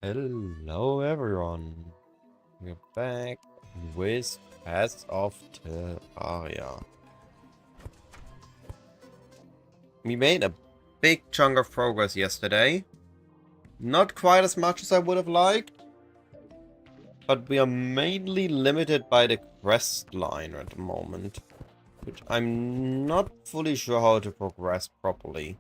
Hello everyone, we're back with Paths of Terraria. We made a big chunk of progress yesterday. Not quite as much as I would have liked, but we are mainly limited by the quest line at the moment, which I'm not fully sure how to progress properly.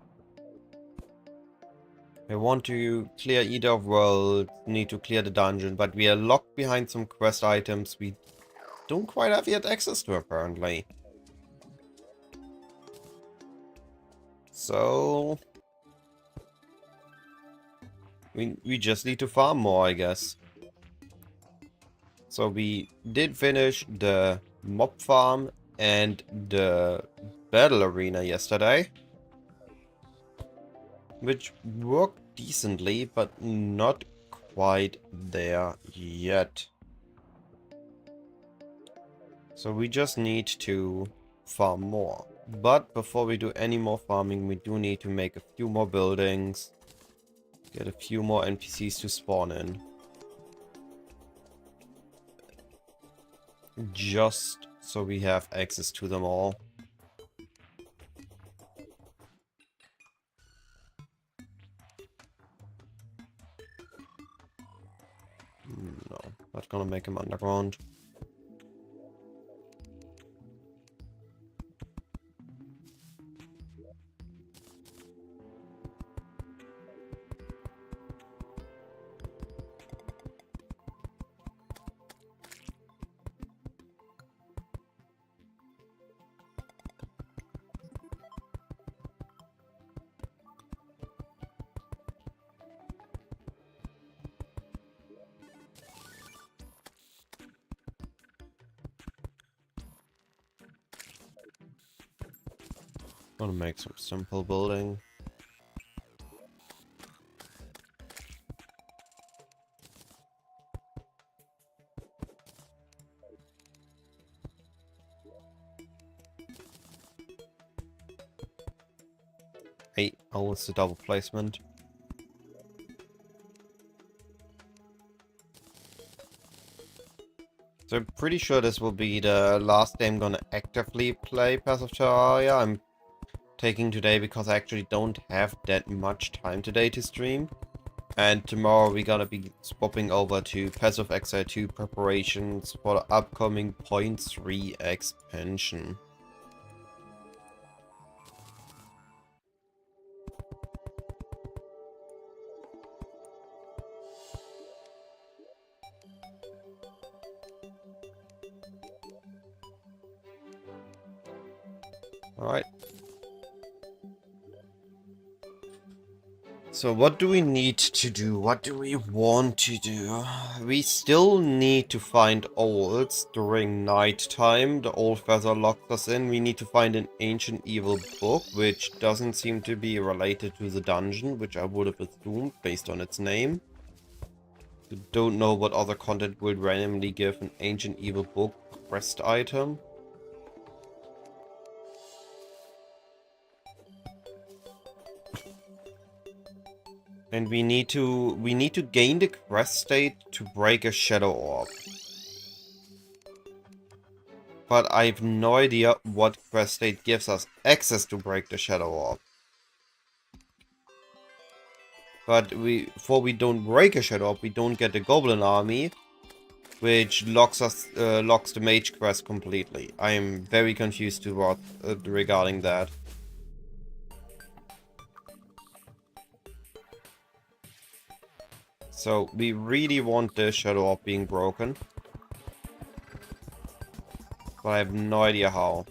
I want to clear either world, need to clear the dungeon, but we are locked behind some quest items we don't quite have yet access to apparently. So we just need to farm more, I guess. So we did finish the mob farm and the battle arena yesterday, which worked decently, but not quite there yet. So we just need to farm more. But before we do any more farming, we do need to make a few more buildings, get a few more NPCs to spawn in. Just so we have access to them all. No, not gonna make them underground. Gonna make some simple building. Hey, oh, it's the double placement. So I'm pretty sure this will be the last day I'm gonna actively play Path of Terraria. I'm taking today because I actually don't have that much time today to stream. And tomorrow we're gonna be swapping over to Path of Exile 2 preparations for the upcoming Point 3 expansion. Alright. So what do we need to do? What do we want to do? We still need to find olds during night time. The old feather locked us in. We need to find an ancient evil book, which doesn't seem to be related to the dungeon, which I would have assumed based on its name. Don't know what other content would randomly give an ancient evil book quest item. And we need to gain the quest state to break a shadow orb. But I have no idea what quest state gives us access to break the shadow orb. But before we don't break a shadow orb, we don't get the goblin army, which locks the mage quest completely. I am very confused regarding that. So we really want the shadow orb being broken, but I have no idea how.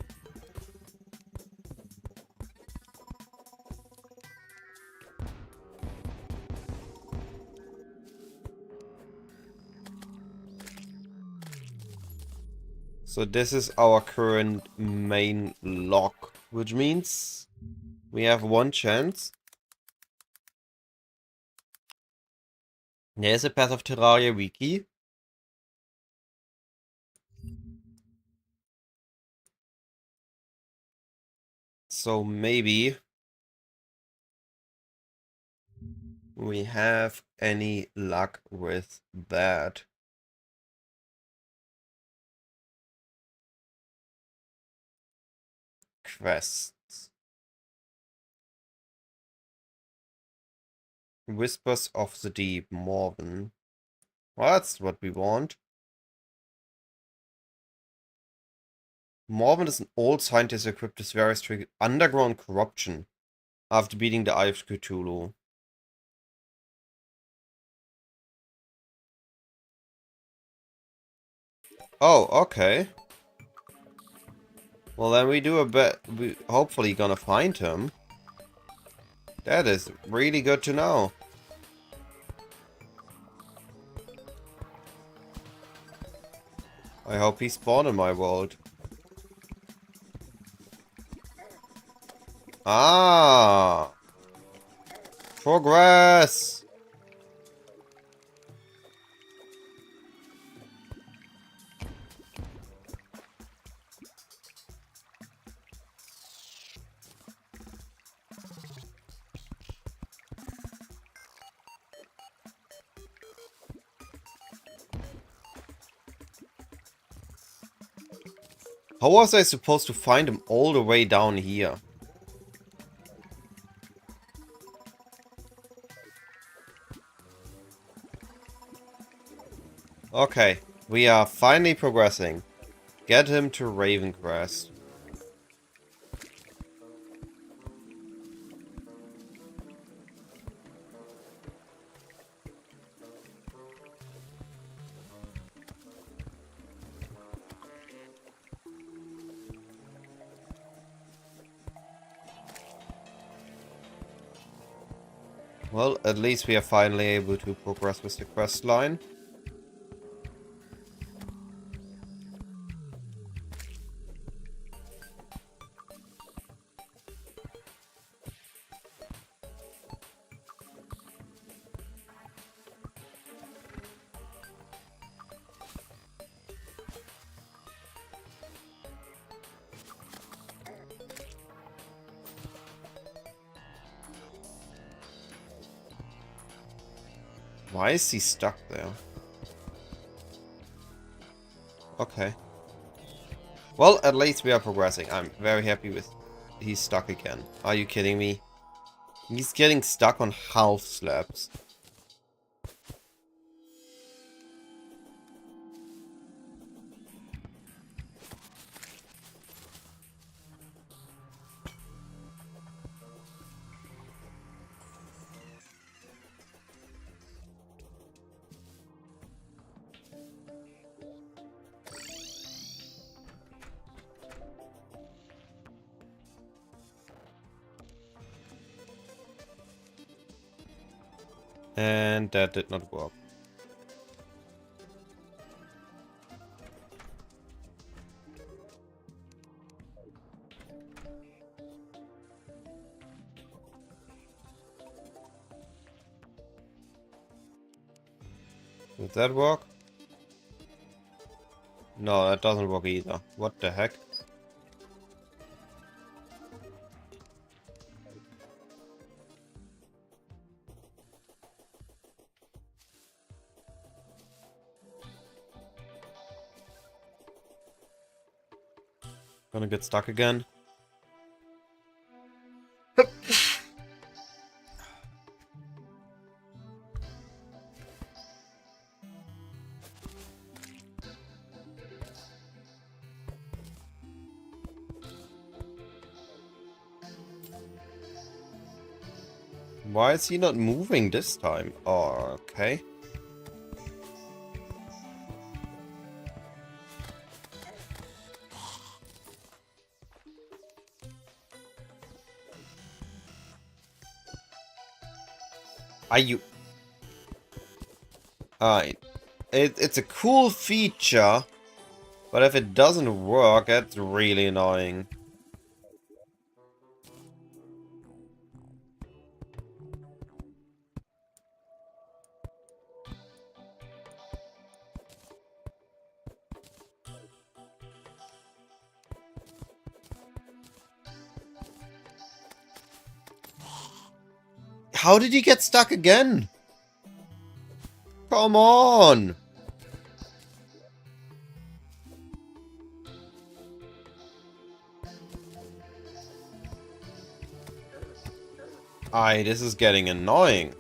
So this is our current main lock, which means we have one chance. There's a Path of Terraria wiki. So maybe we have any luck with that. Quests. Whispers of the Deep, Morven. Well, that's what we want. Morven is an old scientist equipped with various triggers. Underground corruption. After beating the Eye of Cthulhu. Oh, okay. Well, then we do a bet. We hopefully gonna find him. That is really good to know. I hope he spawned in my world. Ah! Progress! How was I supposed to find him all the way down here? Okay, we are finally progressing. Get him to Ravencrest. Well, at least we are finally able to progress with the quest line. Why is he stuck there? Okay. Well, at least we are progressing. I'm very happy with... He's stuck again. Are you kidding me? He's getting stuck on half slabs. And that did not work. Did that work? No, that doesn't work either. What the heck? Gonna get stuck again. Why is he not moving this time? Oh, okay. Are you... it's a cool feature, but if it doesn't work, that's really annoying. How did he get stuck again? Come on! Aye, this is getting annoying.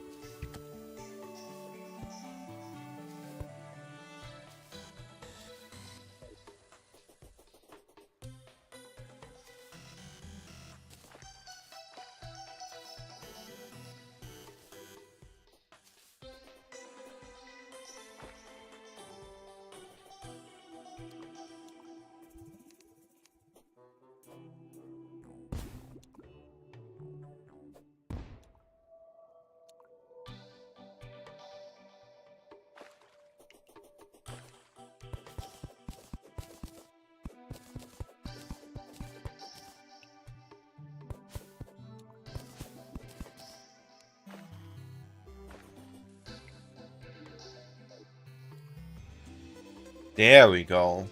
There we go.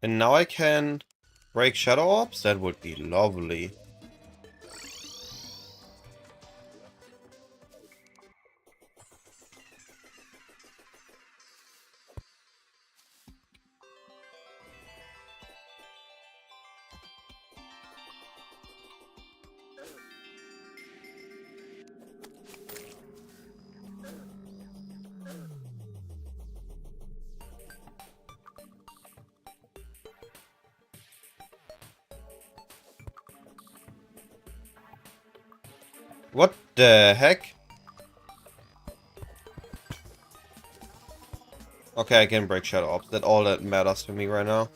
And now I can break Shadow Orbs? That would be lovely. What the heck? Okay, I can break Shadow Orbs. That's all that matters to me right now.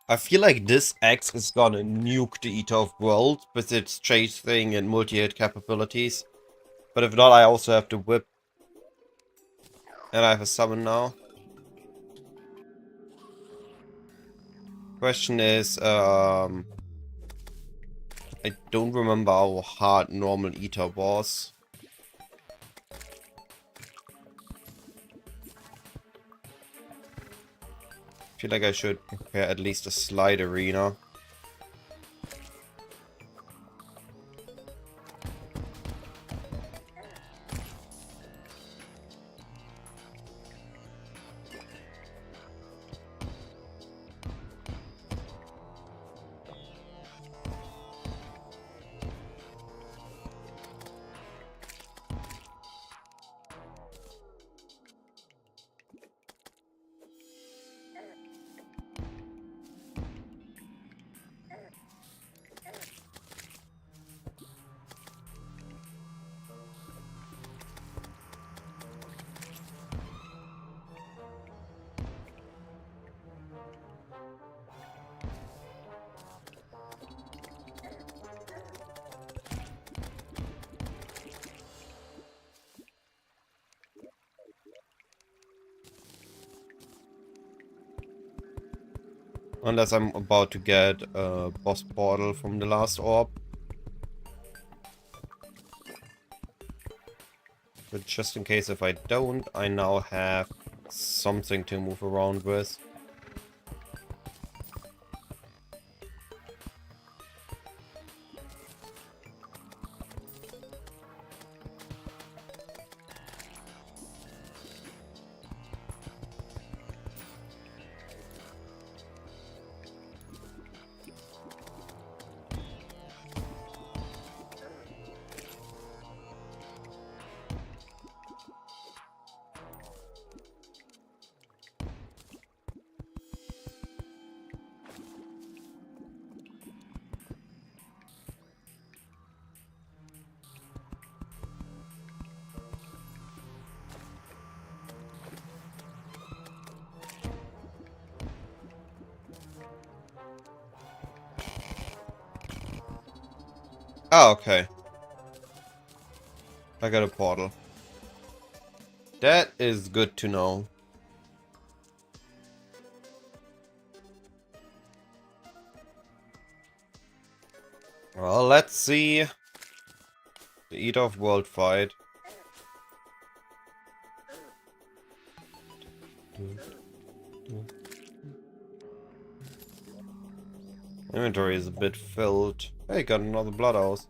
I feel like this axe is gonna nuke the Eater of Worlds with its chasing and multi-hit capabilities. But if not, I also have the whip. And I have a summon now. Question is, I don't remember how hard normal Eater was. I feel like I should prepare at least a slide arena. Unless I'm about to get a boss portal from the last orb. But just in case if I don't, I now have something to move around with. Oh, okay. I got a portal. That is good to know. Well, let's see the Eater of World fight. Inventory is a bit filled. Hey, got another bloodhouse.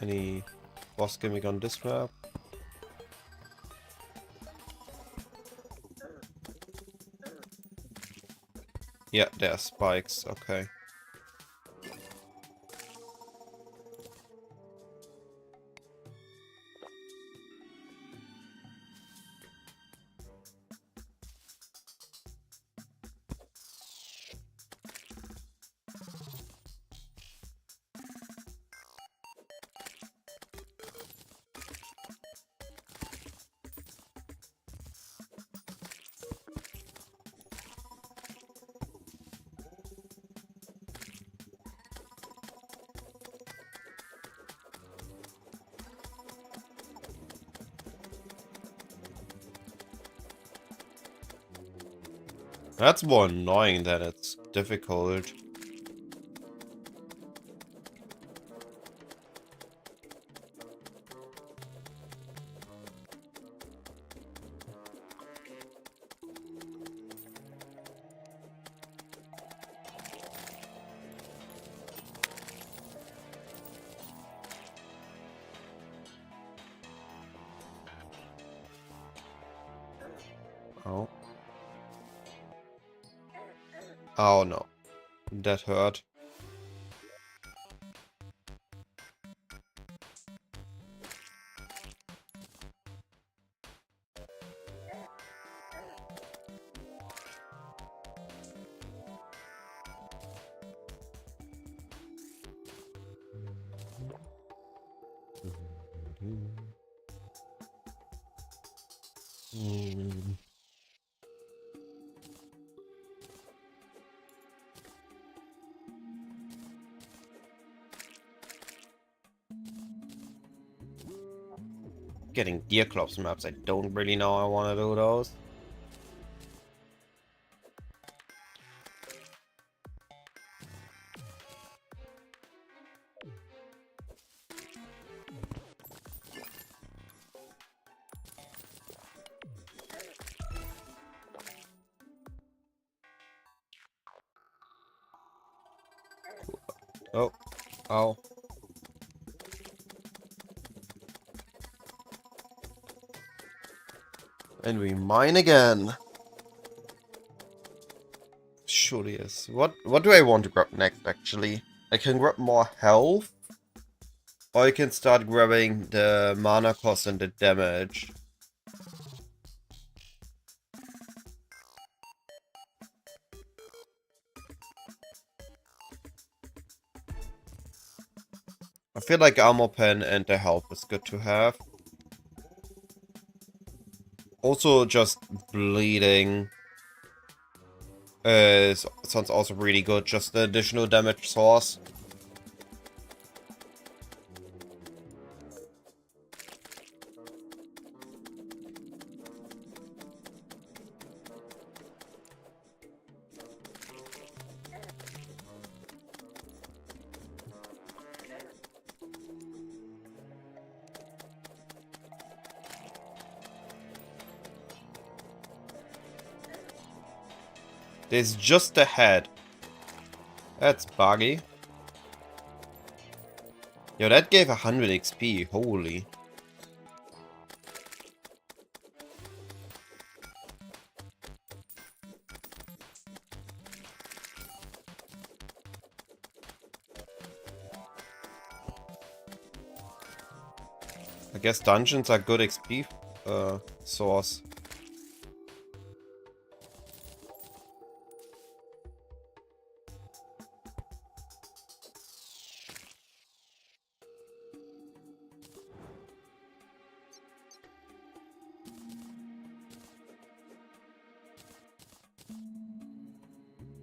Any boss gimmick on this map? Yeah, there are spikes. Okay. That's more annoying than it's difficult. Oh. Oh no. That hurt. Hmm. Getting Gear Clubs maps, I don't really know I want to do those. Oh. Oh. And we mine again. Surely is. What do I want to grab next, actually? I can grab more health. Or I can start grabbing the mana cost and the damage. I feel like armor pen and the health is good to have. Also, just bleeding sounds also really good. Just the additional damage source. There's just the head. That's buggy. Yo, that gave 100 XP. Holy. I guess dungeons are good XP source.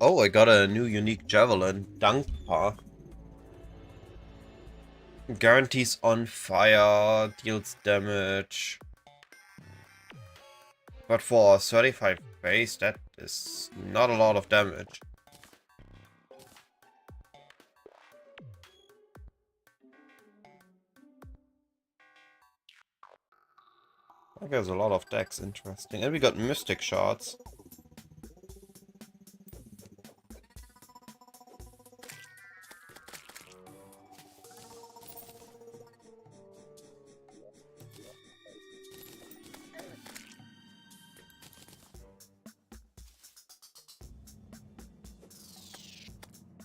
Oh, I got a new unique javelin. Dankpa. Guarantees on fire, deals damage. But for 35 base, that is not a lot of damage. I guess a lot of decks, interesting. And we got mystic shards.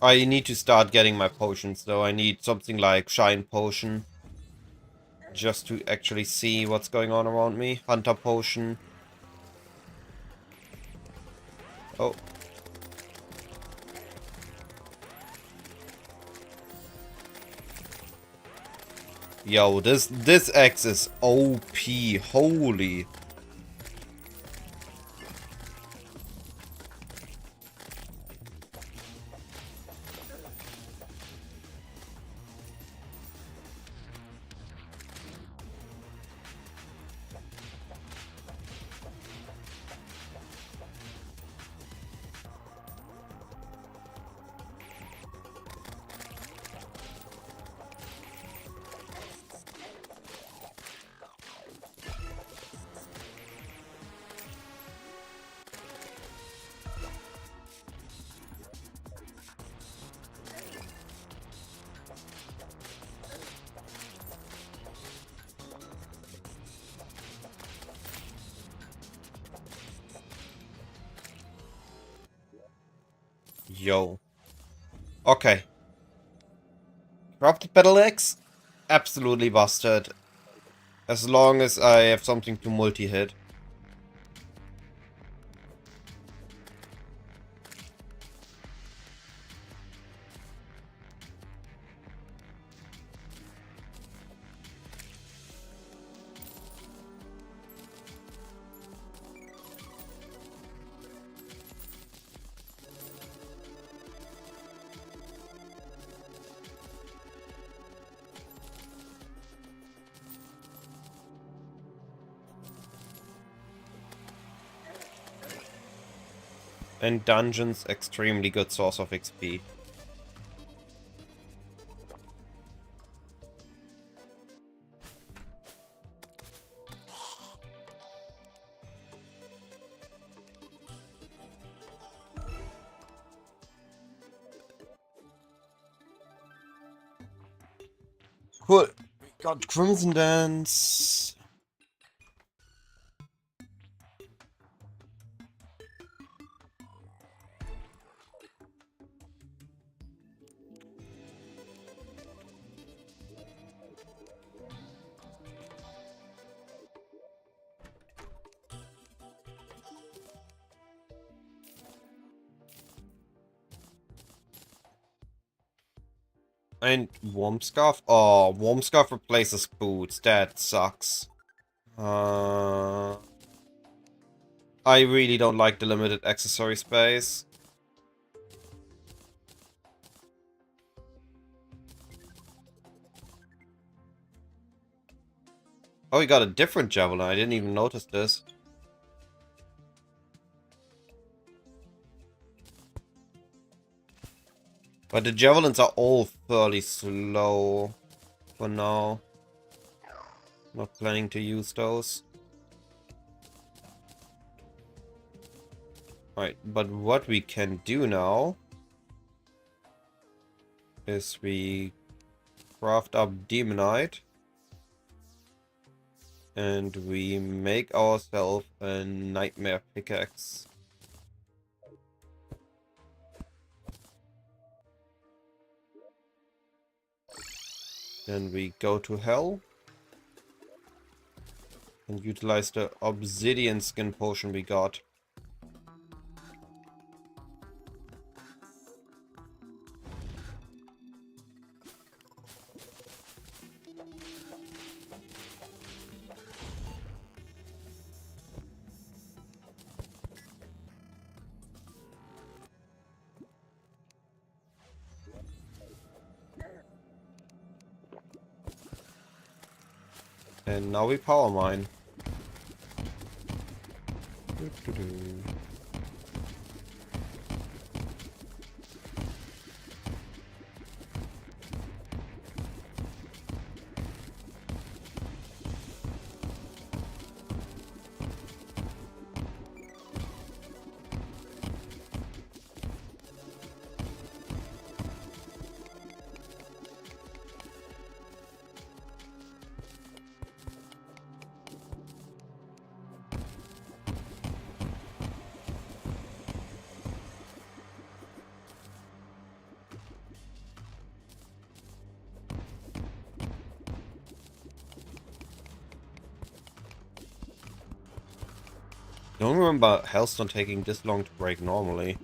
I need to start getting my potions though. I need something like Shine Potion. Just to actually see what's going on around me. Hunter Potion. Oh. Yo, this axe is OP. Holy. Yo. Okay. Corrupted Battle Axe? Absolutely busted. As long as I have something to multi-hit. And dungeons, extremely good source of XP. Cool. We got Crimson Dance. And Warm Scarf? Oh, Warm Scarf replaces boots. That sucks. I really don't like the limited accessory space. Oh, we got a different javelin. I didn't even notice this. But the javelins are all fairly slow for now. Not planning to use those. Right, but what we can do now is we craft up Demonite and we make ourselves a Nightmare Pickaxe. Then we go to Hell and utilize the Obsidian Skin Potion we got. And now we power mine. Don't remember Hellstone taking this long to break normally.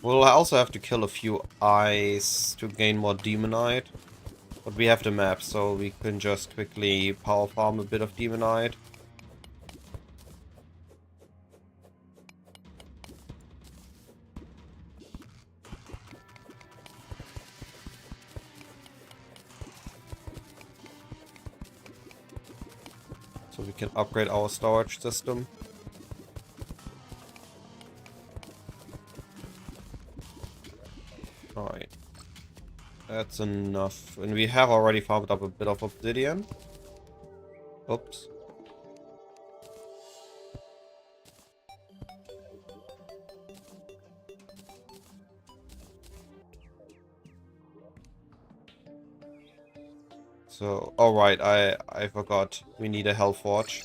We'll also have to kill a few eyes to gain more Demonite. But we have the map, so we can just quickly power farm a bit of Demonite. So we can upgrade our storage system. Alright. That's enough. And we have already farmed up a bit of obsidian. Oops. So, alright, I forgot. We need a Hell Forge.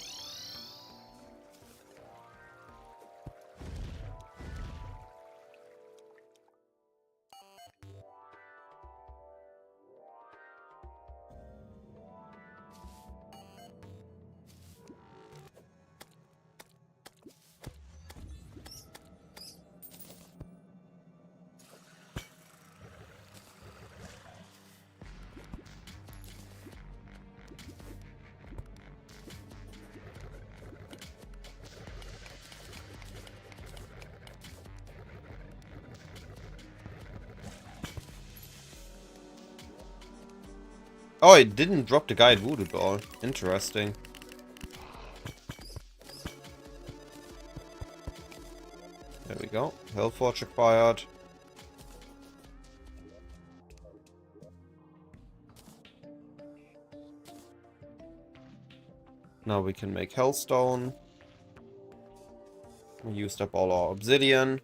Oh, it didn't drop the guide voodoo doll. Interesting. There we go. Hellforge acquired. Now we can make Hellstone. We used up all our obsidian.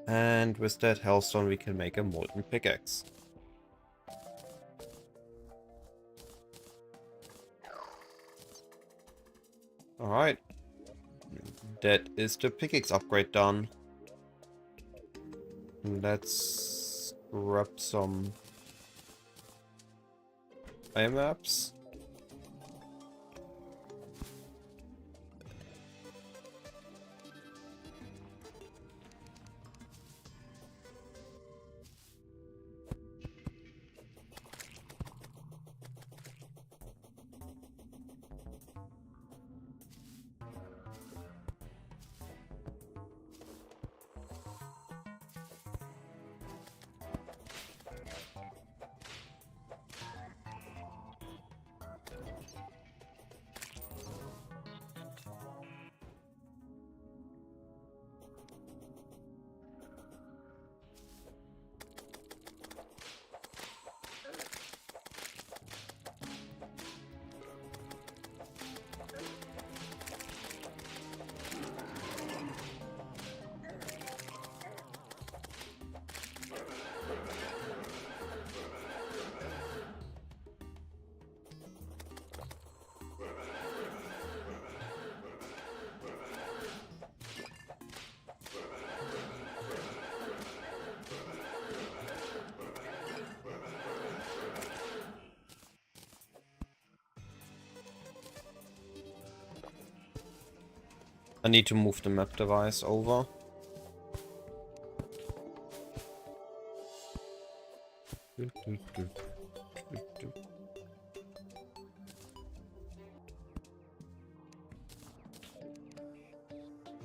And with that Hellstone we can make a molten pickaxe. Alright. That is the pickaxe upgrade done. Let's grab some eye maps. I need to move the map device over.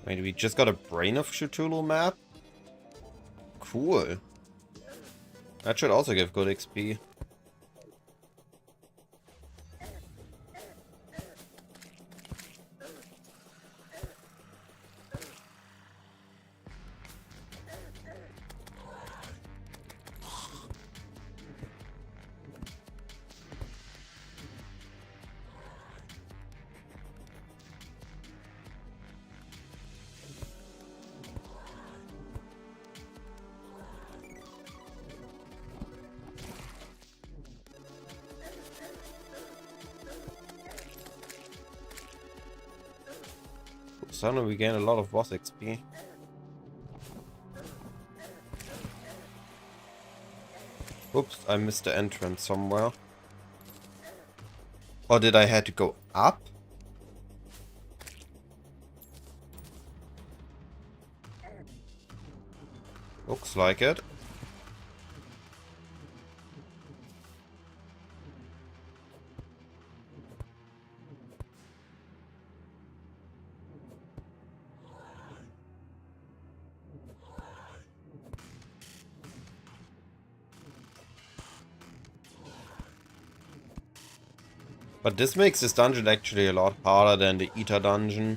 Wait, we just got a Brain of Cthulhu map? Cool. That should also give good XP. Suddenly we gain a lot of boss XP. Oops, I missed the entrance somewhere. Or did I have to go up? Looks like it. But this makes this dungeon actually a lot harder than the Eater dungeon.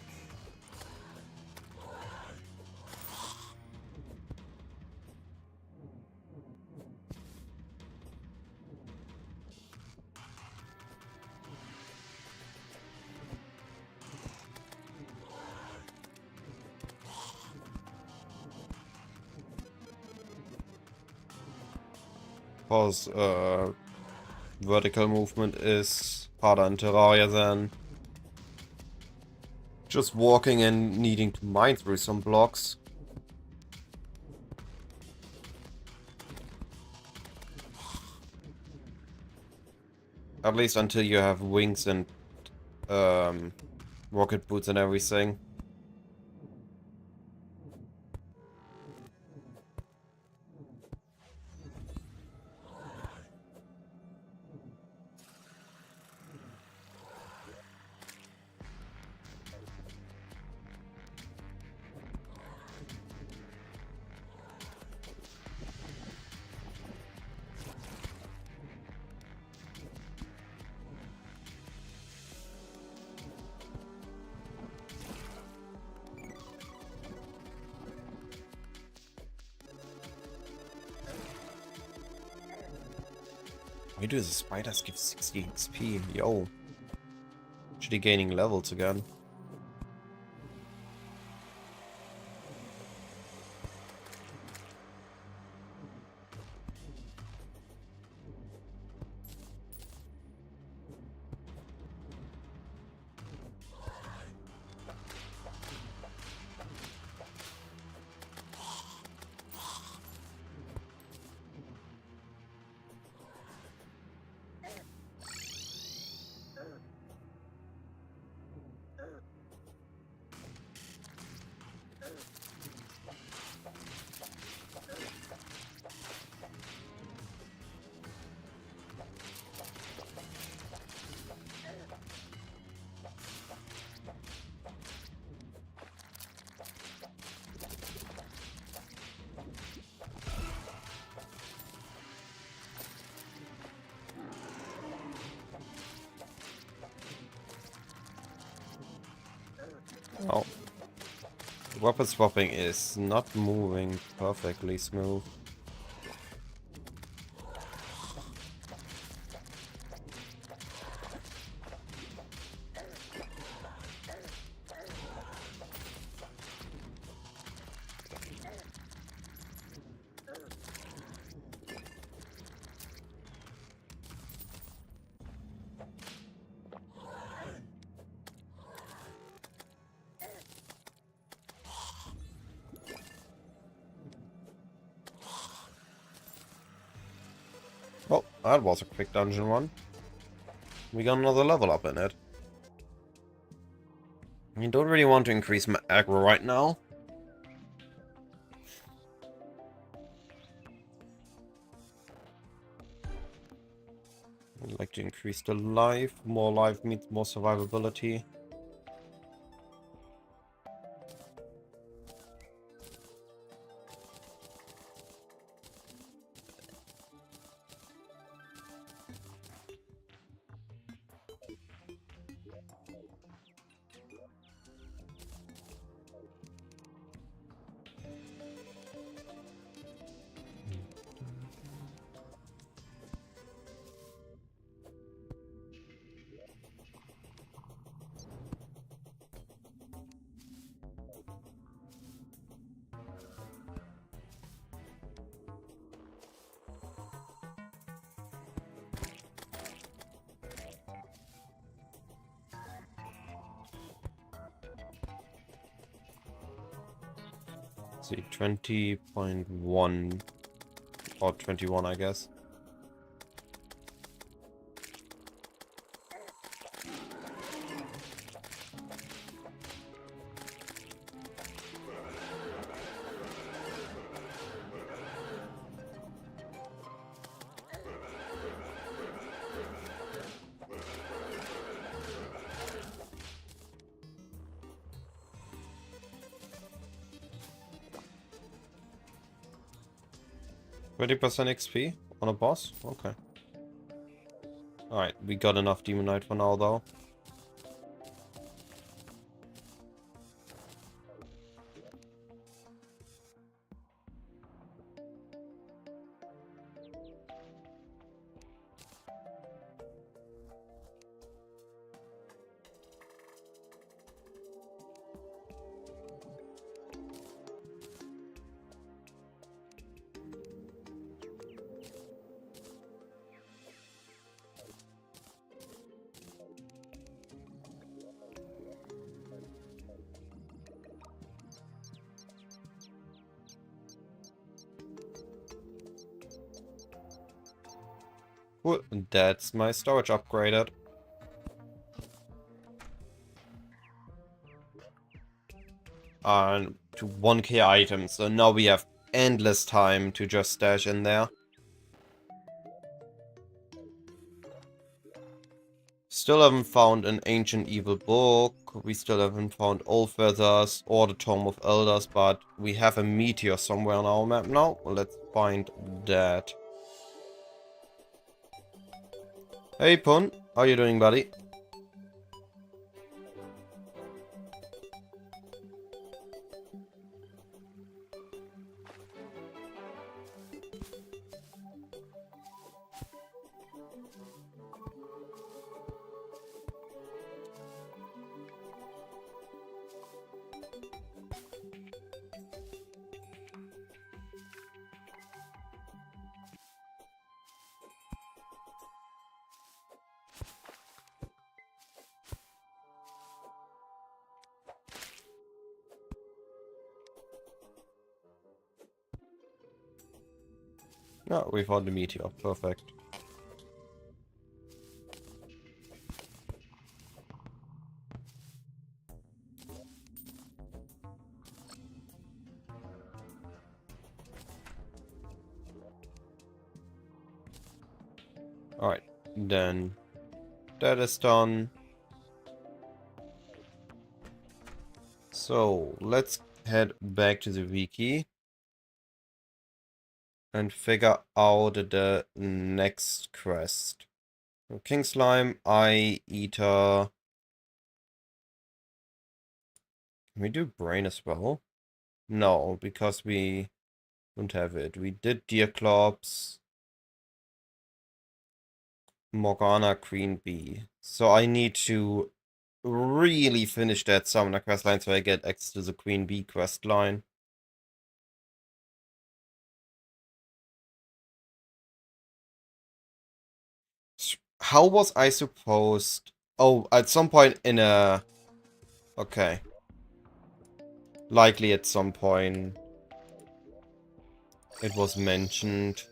Because vertical movement is harder in Terraria than just walking and needing to mine through some blocks. At least until you have wings and rocket boots and everything. Why do the spiders give 60 XP? Yo. Actually gaining levels again. Oh. Weapon swapping is not moving perfectly smooth. Well, that was a quick dungeon one. We got another level up in it. I don't really want to increase my aggro right now. I'd like to increase the life. More life means more survivability. see, 20.1 or 21, I guess. %20 XP on a boss? Okay. Alright, we got enough Demonite for now, though. Cool, that's my storage upgraded. And to 1k items, so now we have endless time to just stash in there. Still haven't found an ancient evil book, we still haven't found Old Feathers or the Tome of Elders, but we have a meteor somewhere on our map now. Let's find that. Hey Pun, how you doing, buddy? No, we found the meteor. Perfect. Alright, then that is done. So, let's head back to the wiki and figure out the next quest. King Slime, Eye Eater. Can we do Brain as well? No, because we don't have it. We did Deer Clops, Morgana, Queen Bee. So I need to really finish that Summoner quest line so I get access to the Queen Bee quest line. How was I supposed... Oh, at some point in a... Okay. Likely at some point it was mentioned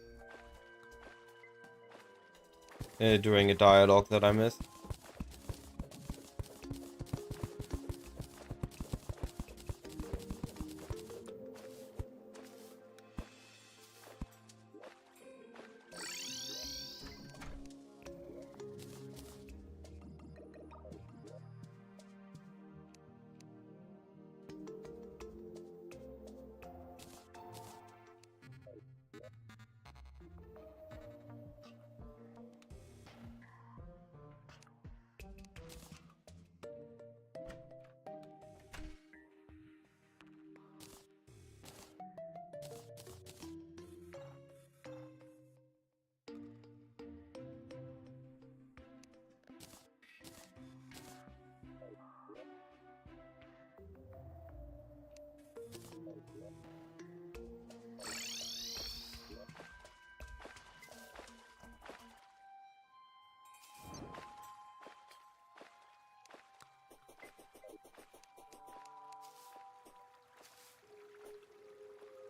during a dialogue that I missed.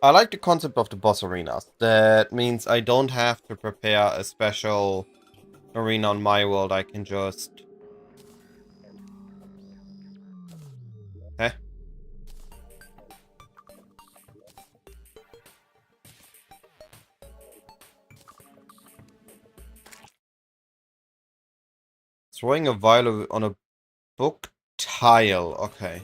I like the concept of the boss arenas. That means I don't have to prepare a special arena on my world. I can just... Eh? Throwing a vial on a book tile. Okay.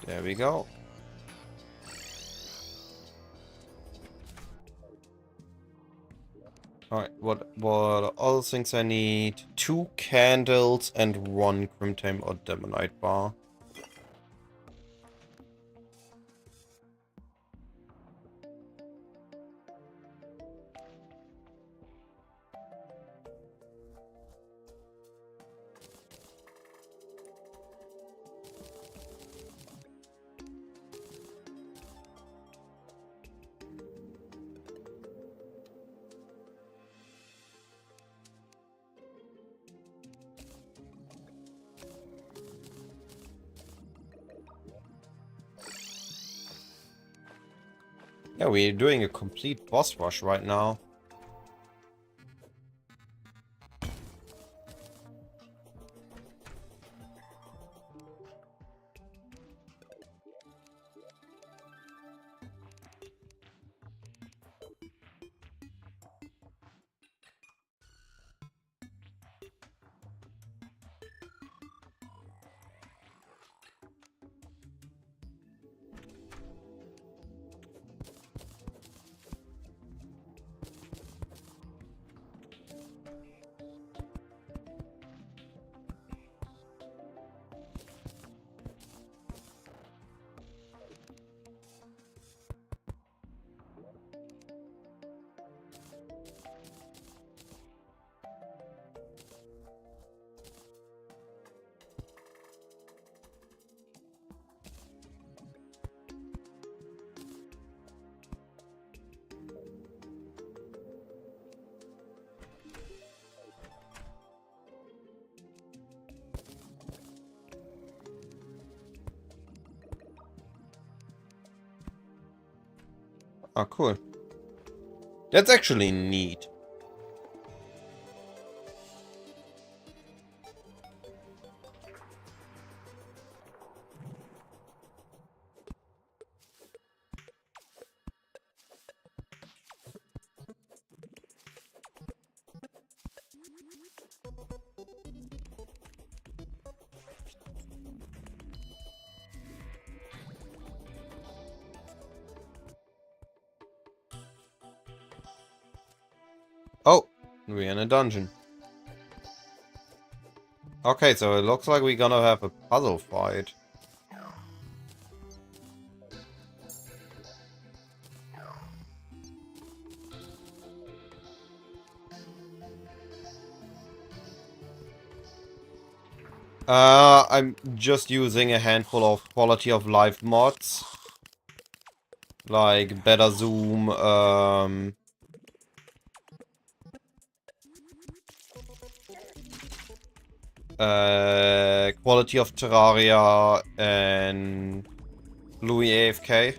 There we go. Alright, what are all the things I need? 2 candles and 1 Crimtame or Demonite bar. Yeah, we're doing a complete boss rush right now. Oh, cool. That's actually neat. Oh, we're in a dungeon. Okay, so it looks like we're gonna have a puzzle fight. I'm just using a handful of quality of life mods. Like better zoom, quality of Terraria, and Louis AFK.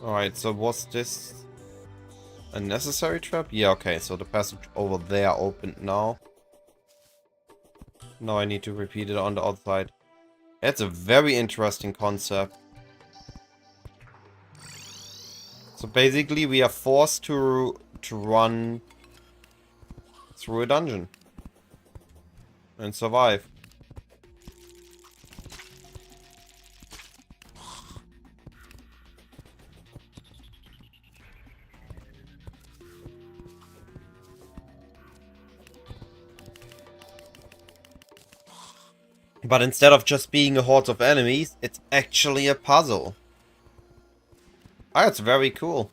Alright, so was this a necessary trap? Yeah, okay, so the passage over there opened now. Now I need to repeat it on the outside. That's a very interesting concept. So basically we are forced to run through a dungeon. And survive. But instead of just being a horde of enemies, it's actually a puzzle. That's very cool.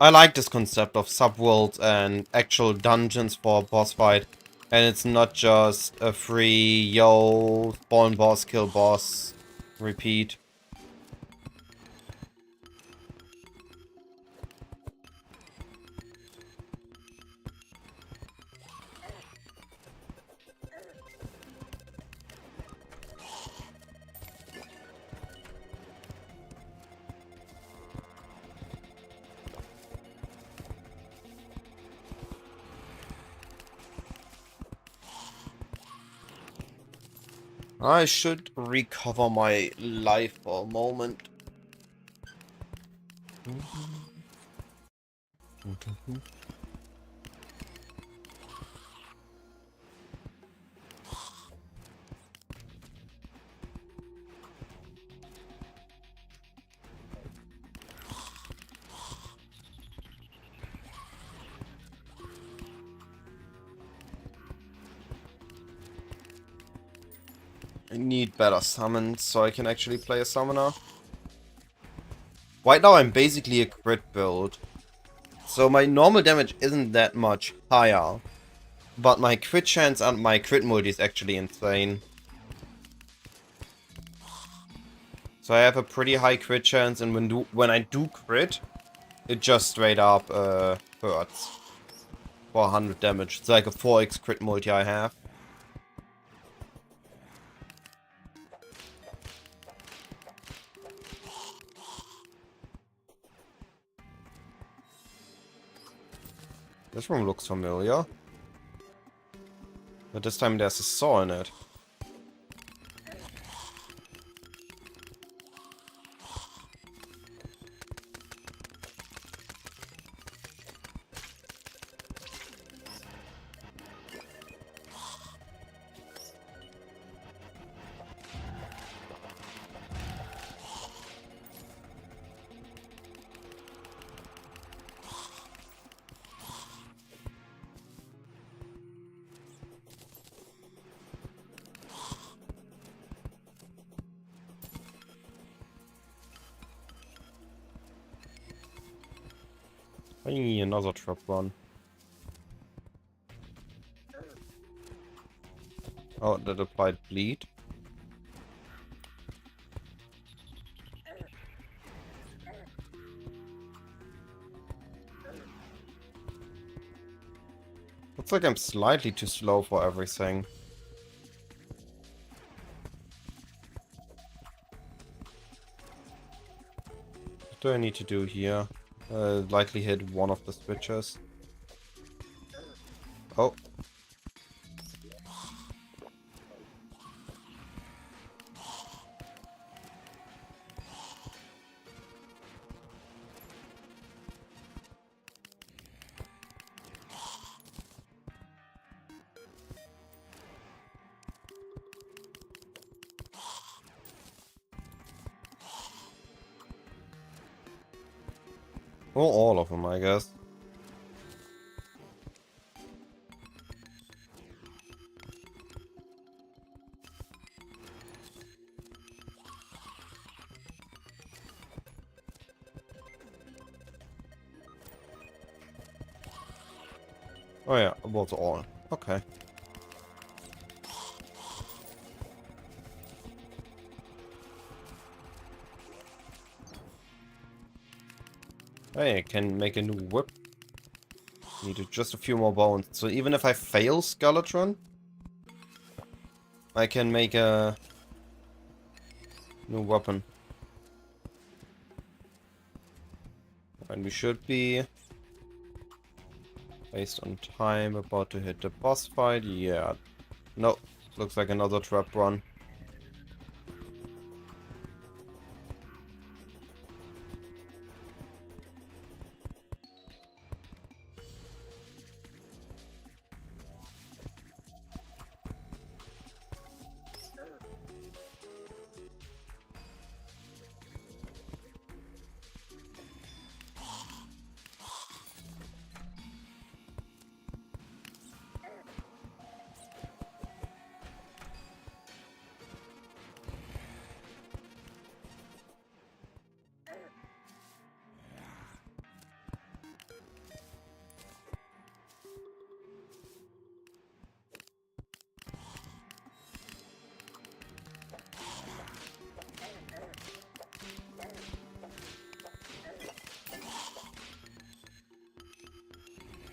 I like this concept of subworlds and actual dungeons for a boss fight. And it's not just a free, yo, spawn boss, kill boss, repeat. I should recover my life for a moment. I need better summons so I can actually play a summoner. Right now I'm basically a crit build. So my normal damage isn't that much higher. But my crit chance and my crit multi is actually insane. So I have a pretty high crit chance, and when I do crit, it just straight up hurts. For 100 damage. It's like a 4x crit multi I have. This room looks familiar. But this time there's a saw in it. I need another trap one. Oh, that applied bleed. Looks like I'm slightly too slow for everything. What do I need to do here? Likely hit one of the switches. Oh. Or all of them, I guess. Oh yeah, about all. Okay. Hey, I can make a new whip. Needed just a few more bones. So even if I fail Skeletron, I can make a new weapon. And we should be, based on time, about to hit the boss fight. Yeah. No. Looks like another trap run.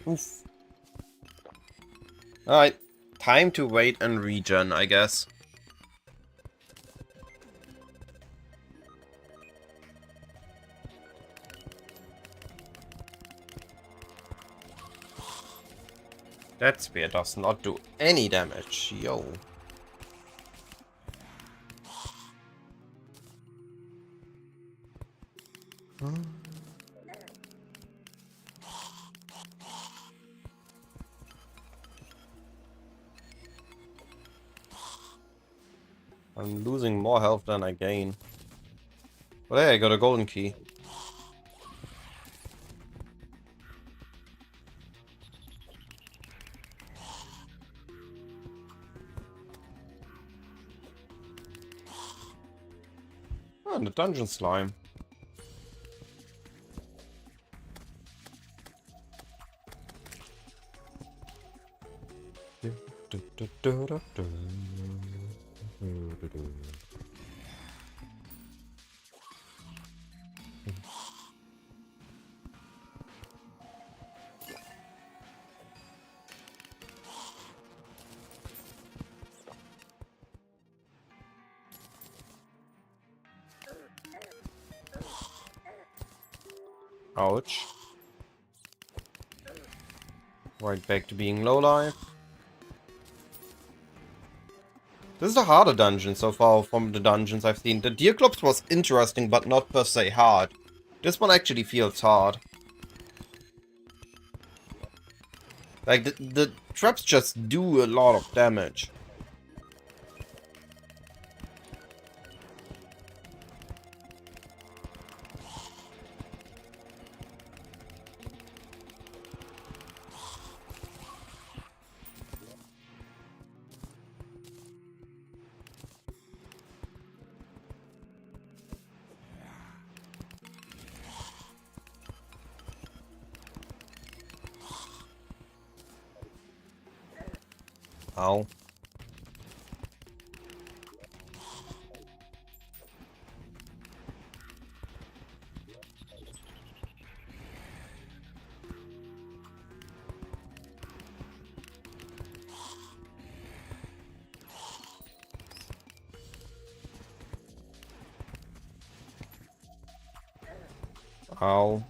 Oof. Alright. Time to wait and regen, I guess. That spear does not do any damage. Yo. I'm losing more health than I gain. But hey, I got a golden key. Oh, and the dungeon slime. Ouch. Right back to being low life. This is the harder dungeon so far from the dungeons I've seen. The Deerclops was interesting, but not per se hard. This one actually feels hard. Like, the traps just do a lot of damage. Ow. Ow.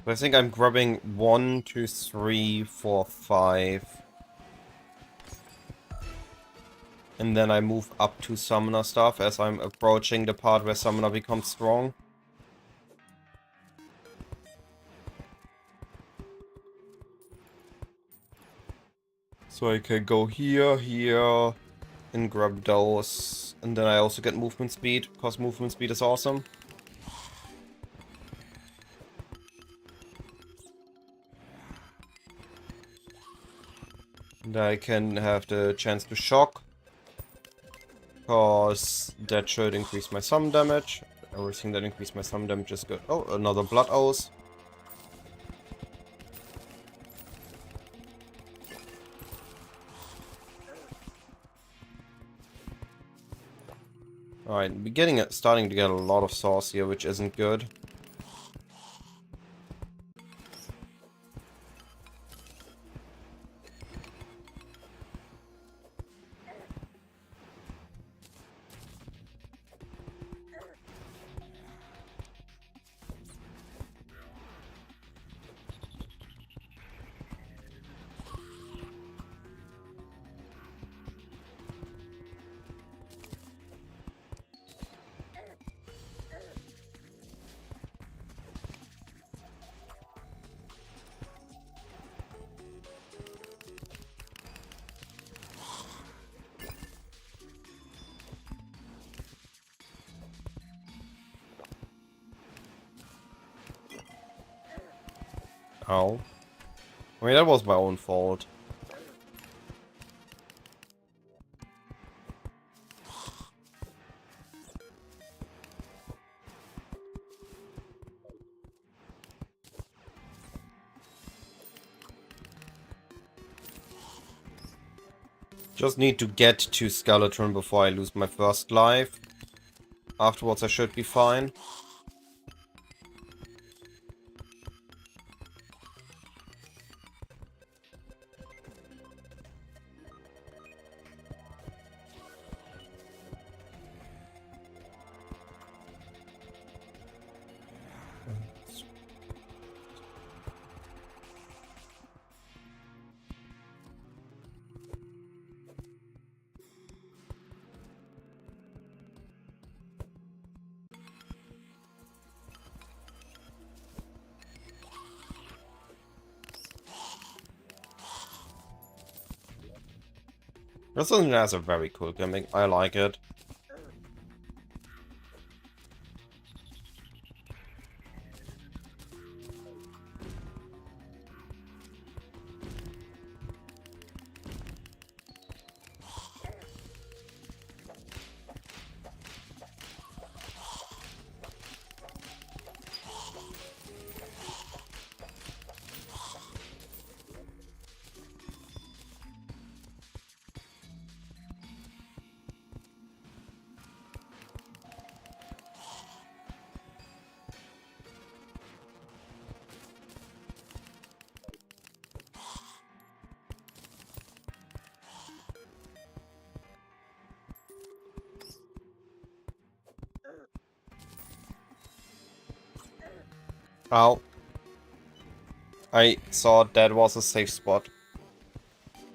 I think I'm grabbing 1, 2, 3, 4, 5. And then I move up to summoner stuff as I'm approaching the part where summoner becomes strong. So I can go here, here, and grab those. And then I also get movement speed, because movement speed is awesome. And I can have the chance to shock, because that should increase my summon damage. Everything that increased my summon damage is good. Oh, another blood oath. Alright, we're starting to get a lot of sauce here, which isn't good. Ow. I mean, that was my own fault. Just need to get to Skeleton before I lose my first life. Afterwards I should be fine. This one has a very cool gimmick. I like it. Ow. I thought that was a safe spot.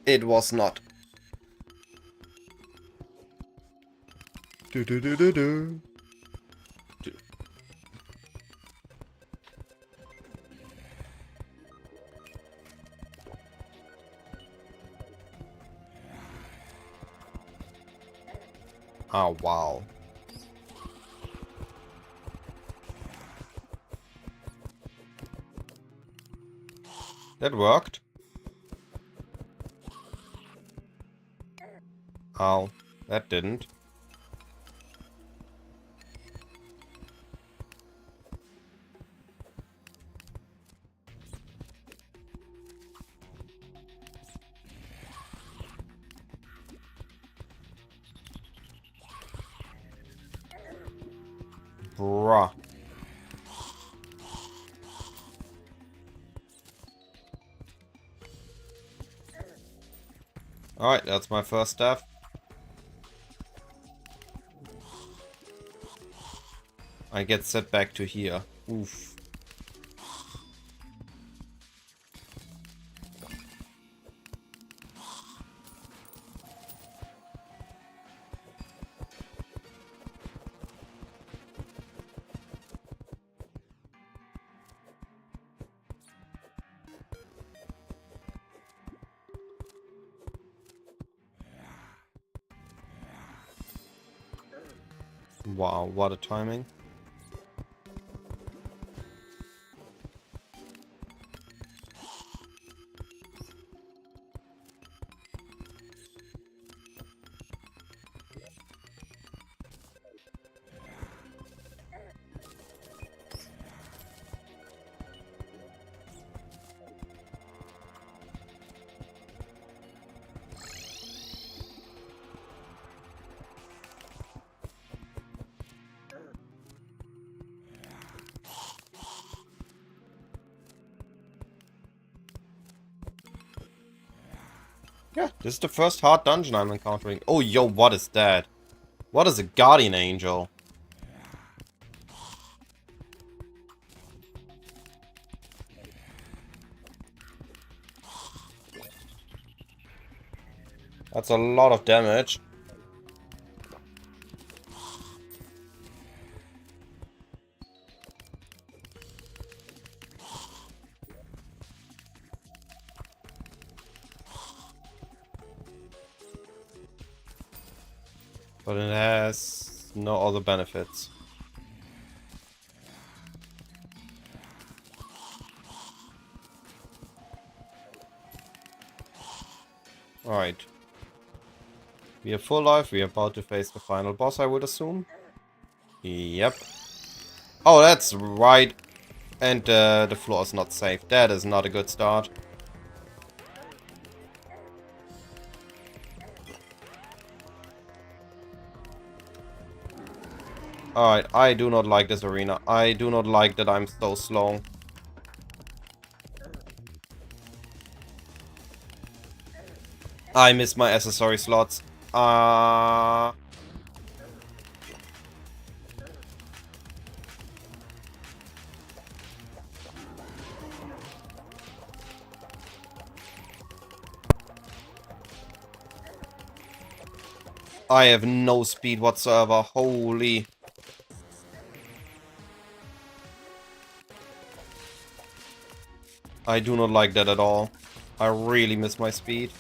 It was not. Do do do do do. Oh wow. That worked. Ow, that didn't. Bruh. Alright, that's my first death. I get set back to here. Oof. Wow, what a timing. Yeah, this is the first hard dungeon I'm encountering. Oh, yo, what is that? What is a guardian angel? That's a lot of damage. But it has no other benefits. Alright. We are full life. We are about to face the final boss, I would assume. Yep. Oh, that's right. And the floor is not safe. That is not a good start. Alright, I do not like this arena. I do not like that I'm so slow. I miss my accessory slots. I have no speed whatsoever. Holy. I do not like that at all. I really miss my speed.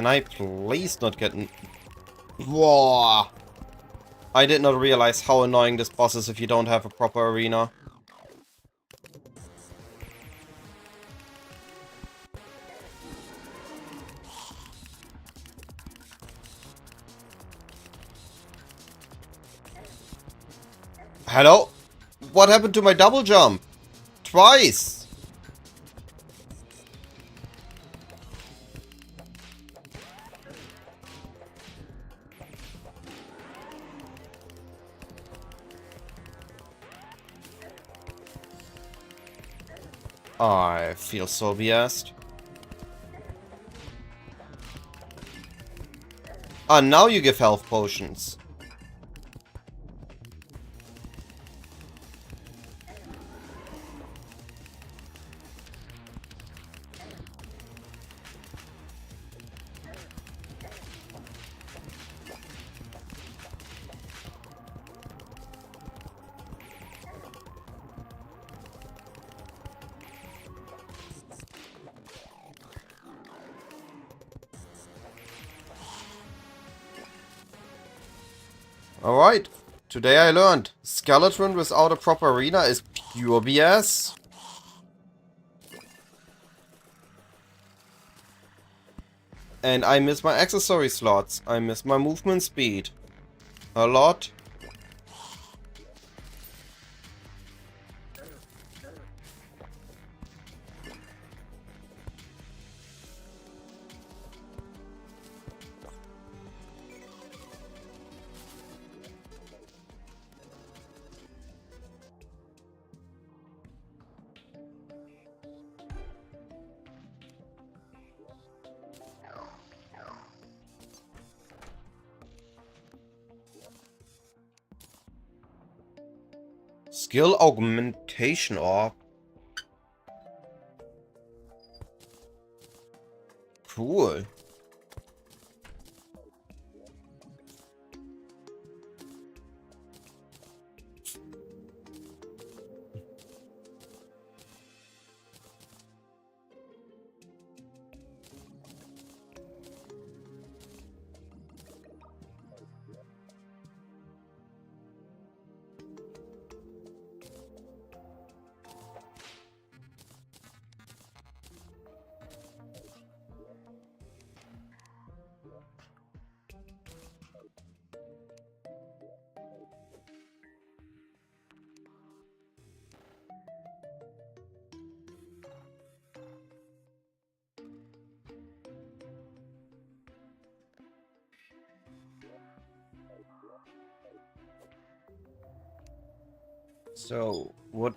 Can I please not get... Whoa! I did not realize how annoying this boss is if you don't have a proper arena. Hello? What happened to my double jump? Twice! I feel so biased. Ah, now you give health potions. Alright, today I learned Skeleton without a proper arena is pure BS. And I miss my accessory slots. I miss my movement speed. A lot. Skill augmentation orb. Cool. So, what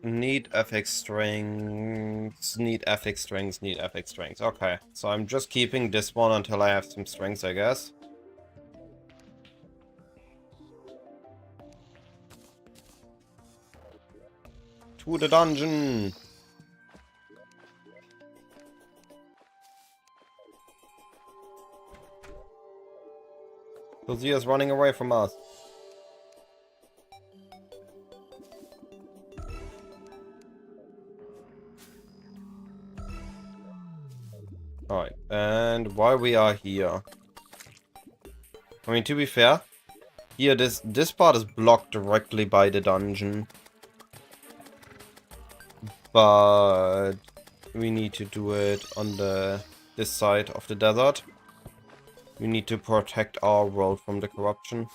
need FX strengths, need FX strengths, need FX strengths. Okay, so I'm just keeping this one until I have some strengths, I guess. To the dungeon! Lucia's running away from us. Alright, and while we are here... I mean, to be fair, here, this part is blocked directly by the dungeon. But we need to do it on this side of the desert. We need to protect our world from the corruption.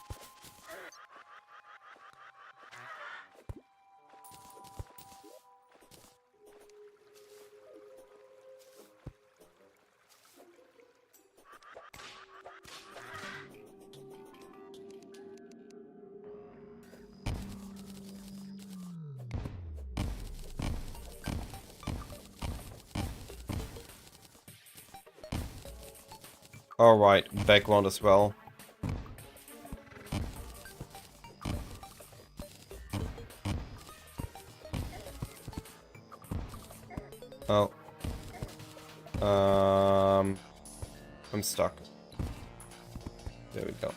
Alright, background as well. Oh. I'm stuck. There we go.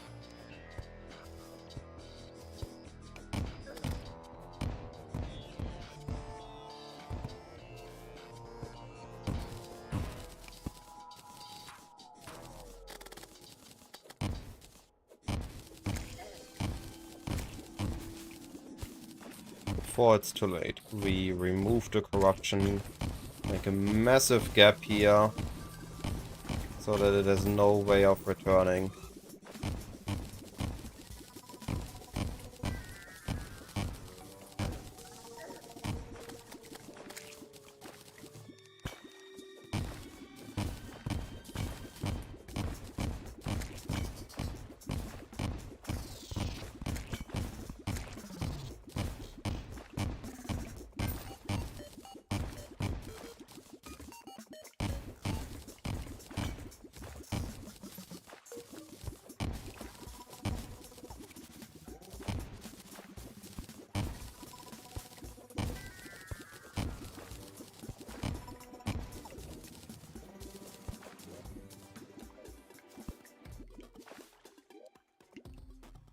Before it's too late, we remove the corruption, make a massive gap here, so that it has no way of returning.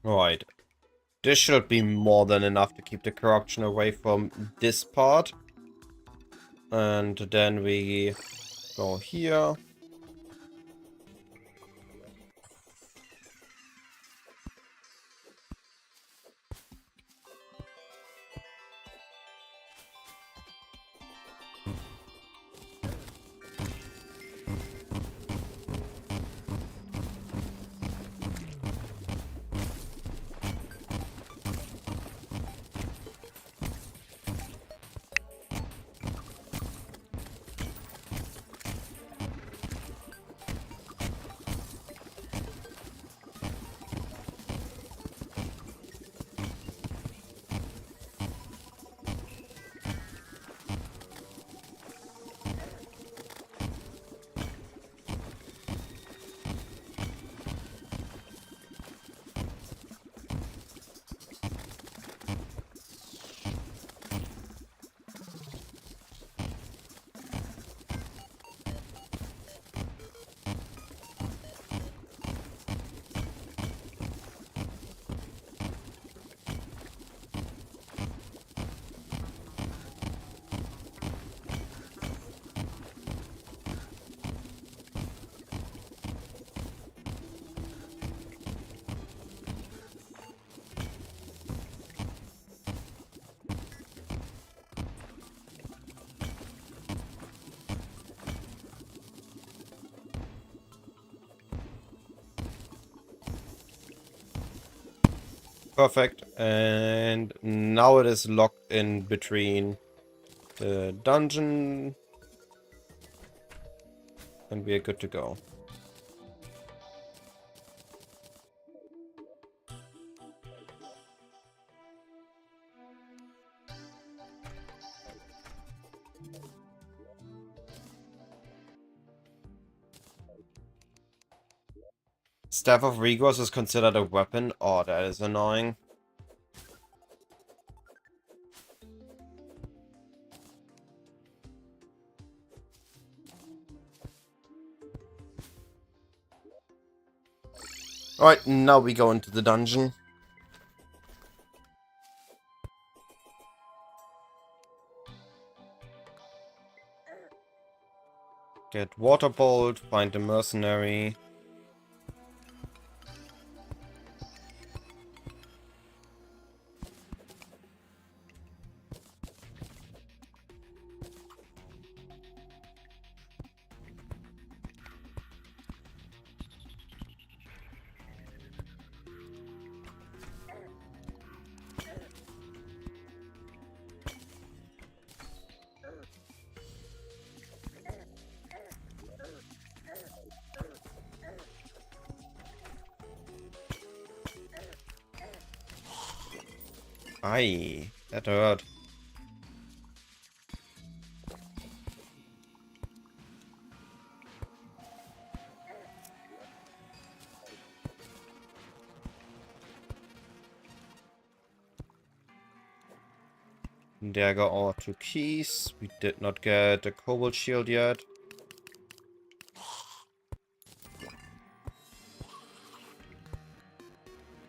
Alright. This should be more than enough to keep the corruption away from this part. And then we go here. Perfect. And now it is locked in between the dungeon. And we are good to go. Staff of Regress is considered a weapon? Oh, that is annoying. Alright, now we go into the dungeon. Get Water Bolt, find the mercenary. Aye, that hurt. There go our 2 keys. We did not get the Cobalt Shield yet.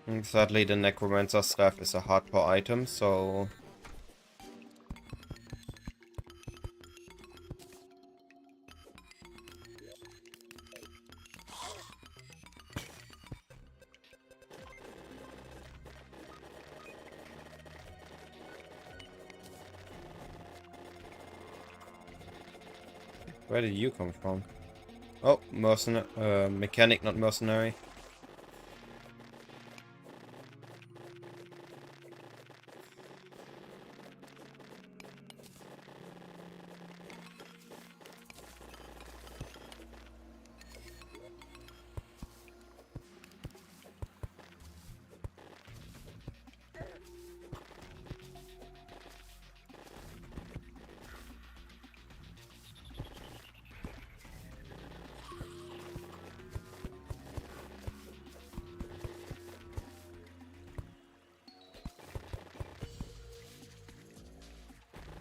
And sadly, the Necromancer staff is a hardcore item, so... Where did you come from? Oh, mercenary, mechanic, not mercenary.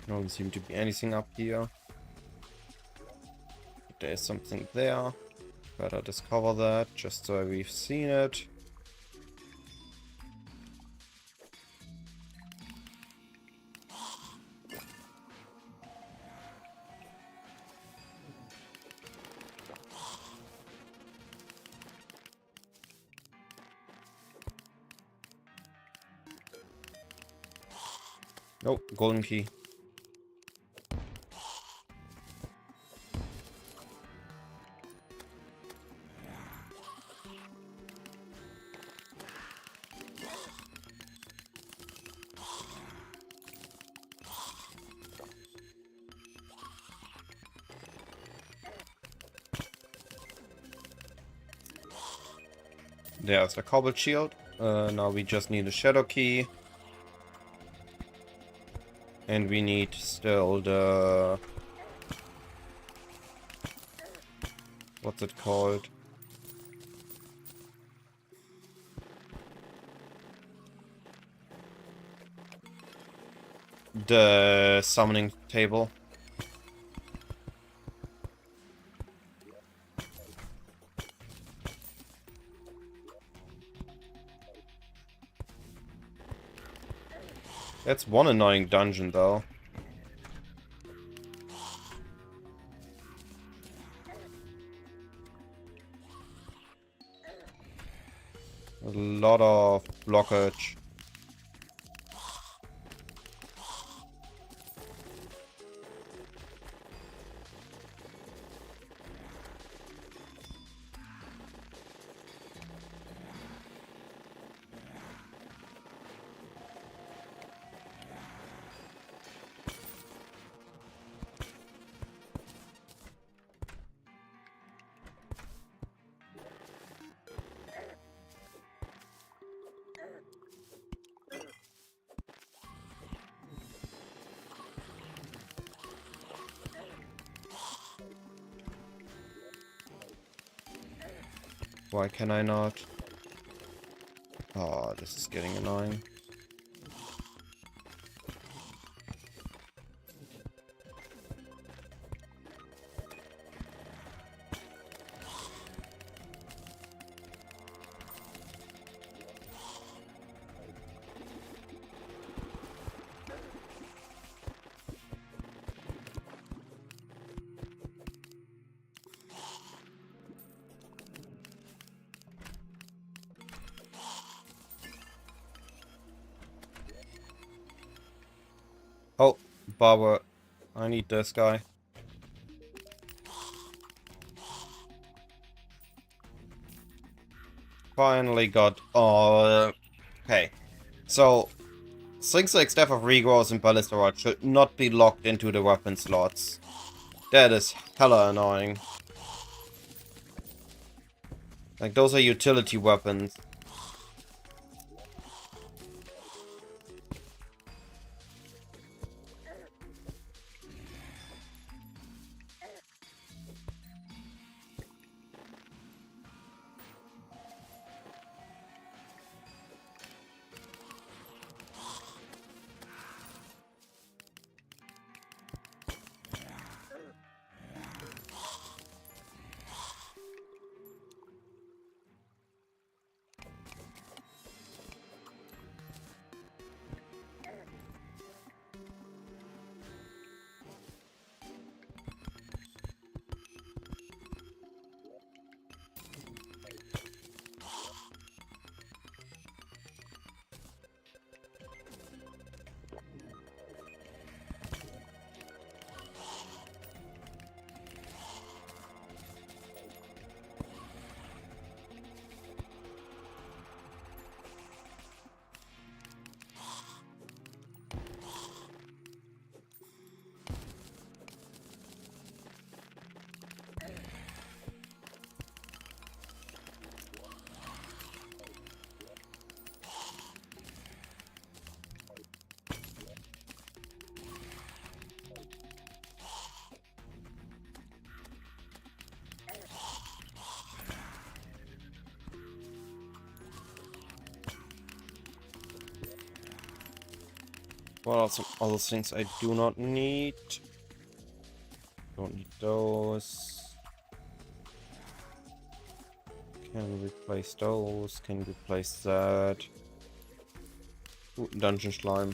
Don't seem to be anything up here. But there is something there. Better discover that, just so we've seen it. Nope, golden key. There's the Cobalt Shield. Now we just need a Shadow Key. And we need still the... What's it called? The summoning table. That's one annoying dungeon, though. A lot of blockage. Why can I not? Oh, this is getting annoying. Oh, Barbara. I need this guy. Finally got... Oh, okay. So, things like Staff of Regrowth and Ballista Rod should not be locked into the weapon slots. That is hella annoying. Like, those are utility weapons. What are some other things I do not need? Don't need those. Can replace those. Can replace that. Ooh, dungeon slime.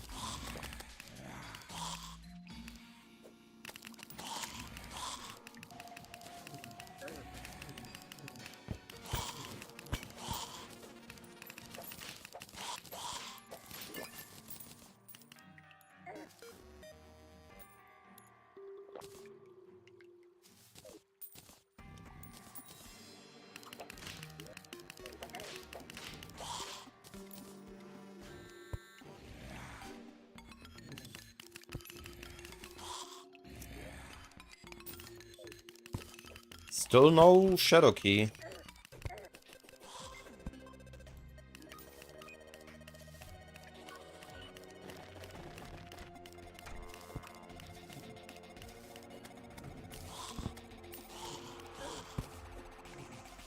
Still no shadow key.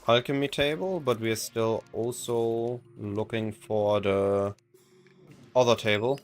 Alchemy table, but we are still also looking for the other table.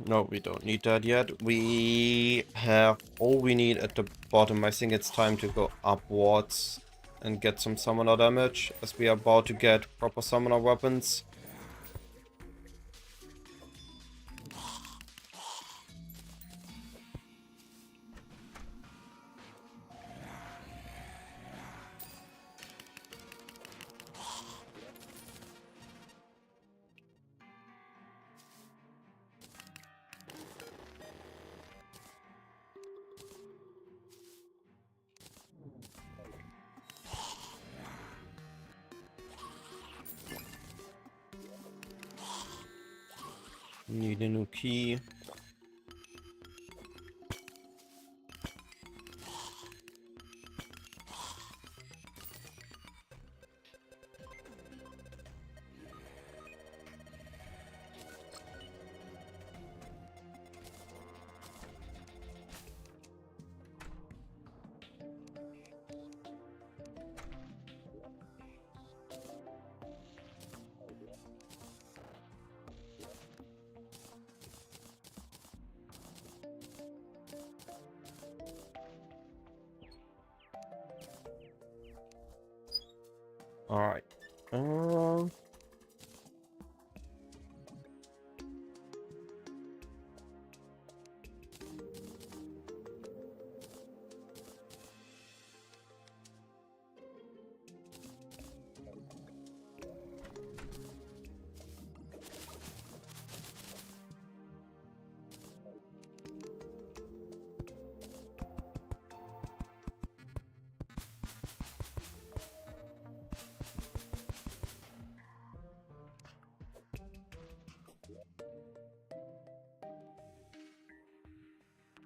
No, we don't need that yet. We have all we need at the bottom. I think it's time to go upwards and get some summoner damage, as we are about to get proper summoner weapons. Need a new key. Alright.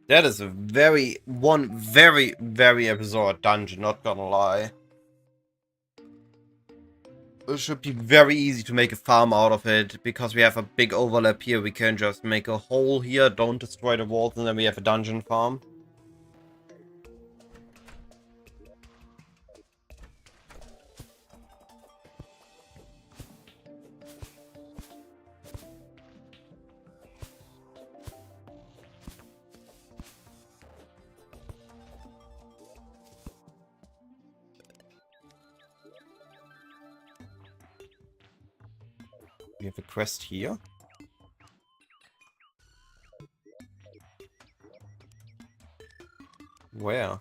That is a very absurd dungeon, not gonna lie. It should be very easy to make a farm out of it, because we have a big overlap here. We can just make a hole here, don't destroy the walls, and then we have a dungeon farm. We have a quest here. Where?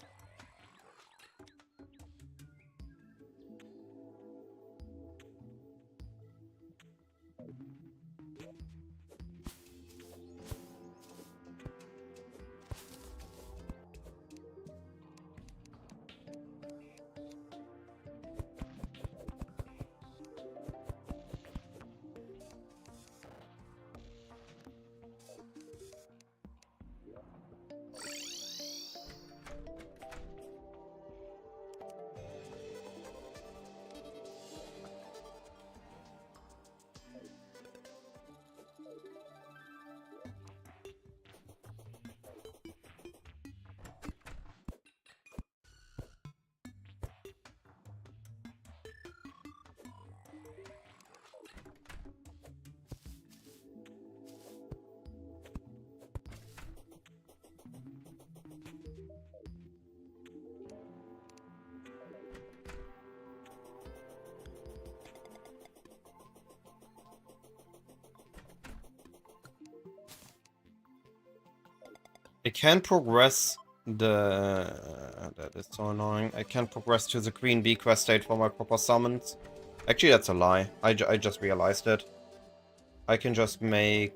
I can't progress that is so annoying. I can't progress to the Queen Bee quest state for my proper summons. Actually, that's a lie. I just realized it. I can just make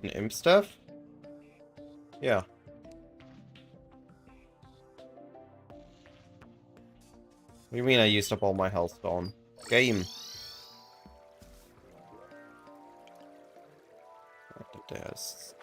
an imp staff? Yeah. What do you mean I used up all my health stone? Game. There's...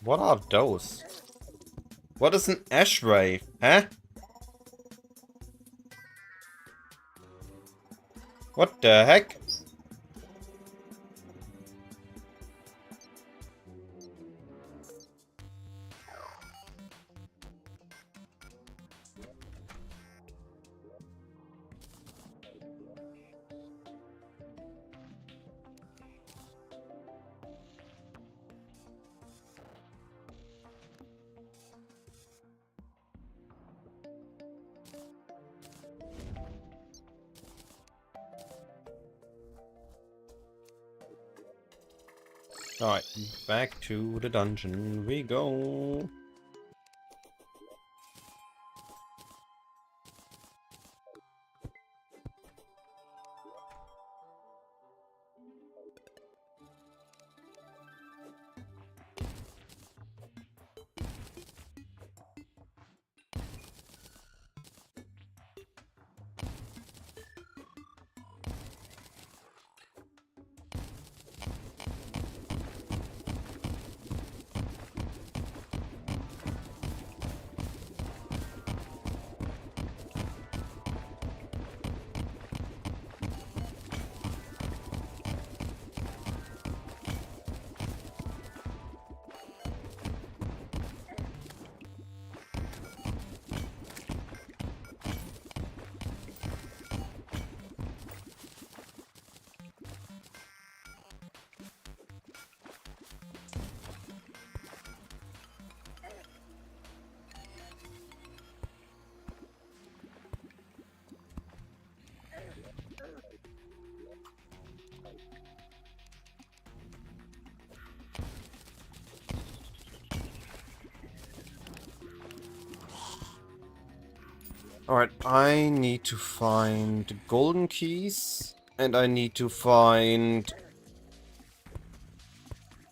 What are those? What is an ash ray? Huh? What the heck? Alright, back to the dungeon we go. Alright, I need to find golden keys, and I need to find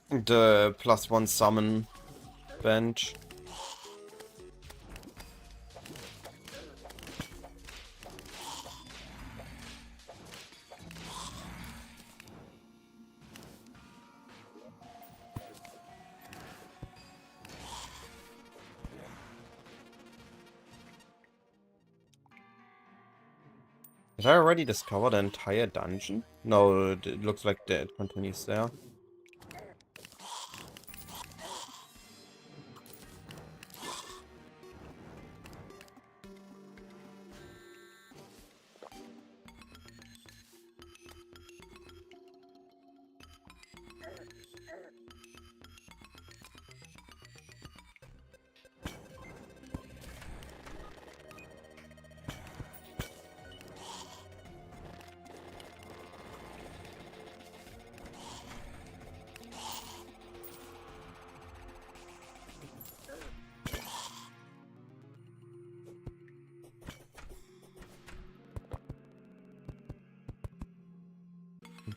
the +1 summon bench. Did I already discover the entire dungeon? No, it looks like it continues there.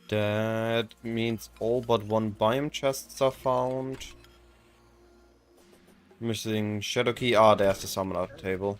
That means all but one biome chests are found. Missing shadow key. Ah, there's the summoner table.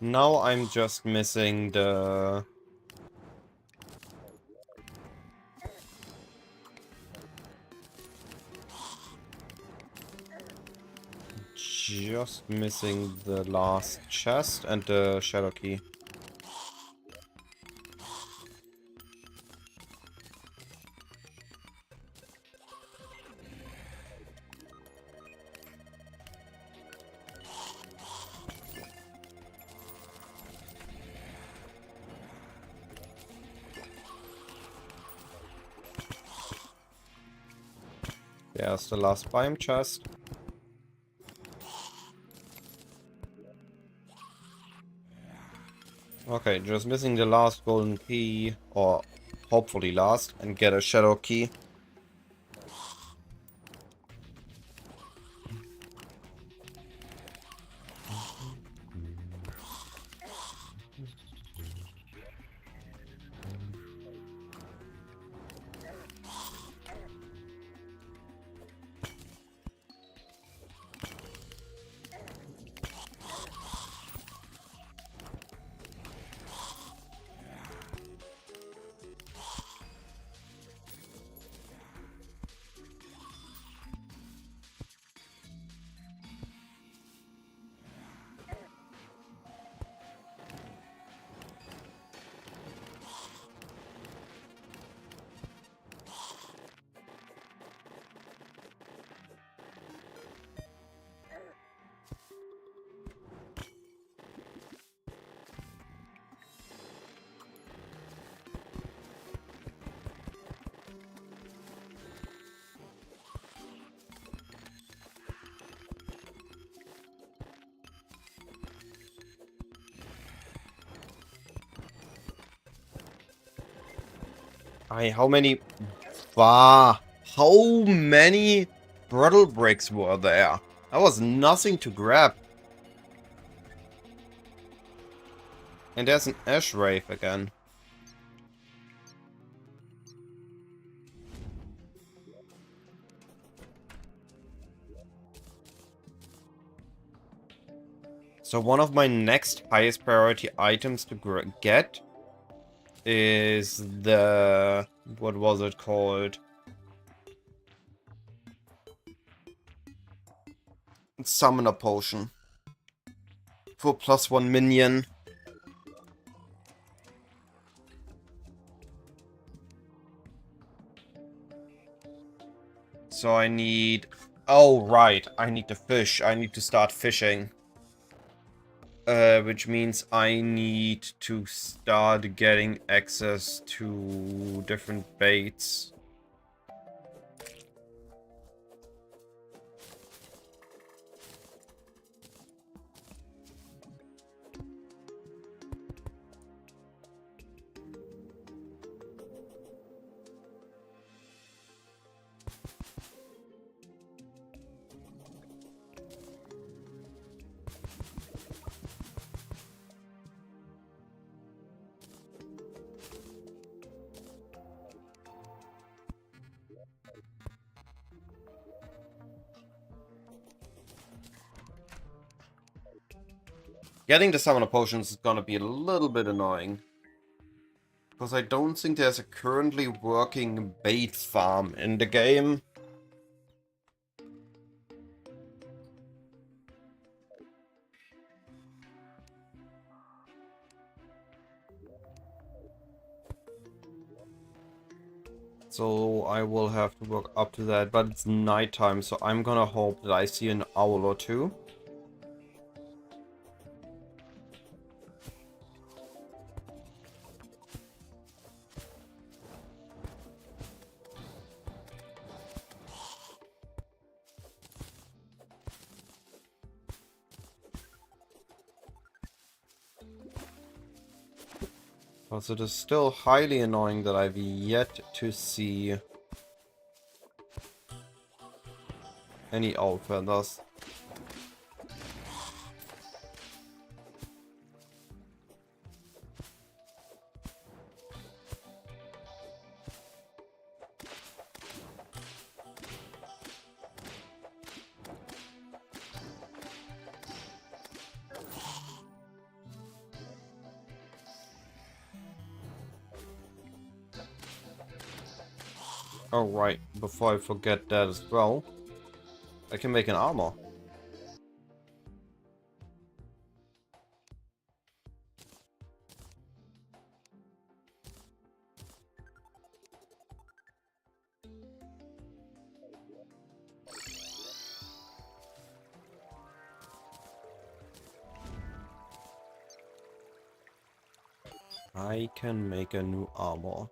Now I'm just missing the... Just missing the last chest and the shadow key. There's the last biome chest. Okay, just missing the last golden key, or hopefully last, and get a shadow key. How many... Bah! How many brittle bricks were there? That was nothing to grab. And there's an ash wraith again. So one of my next highest priority items to get is the... what was it called? Summoner potion. For +1 minion. So I need... oh, right. I need to fish. I need to start fishing. Which means I need to start getting access to different baits. Getting the summoner potions is gonna be a little bit annoying. Because I don't think there's a currently working bait farm in the game. So I will have to work up to that, but it's nighttime, so I'm gonna hope that I see an owl or two. Because it is still highly annoying that I've yet to see any owl feathers. Oh right, before I forget that as well, I can make an armor. I can make a new armor.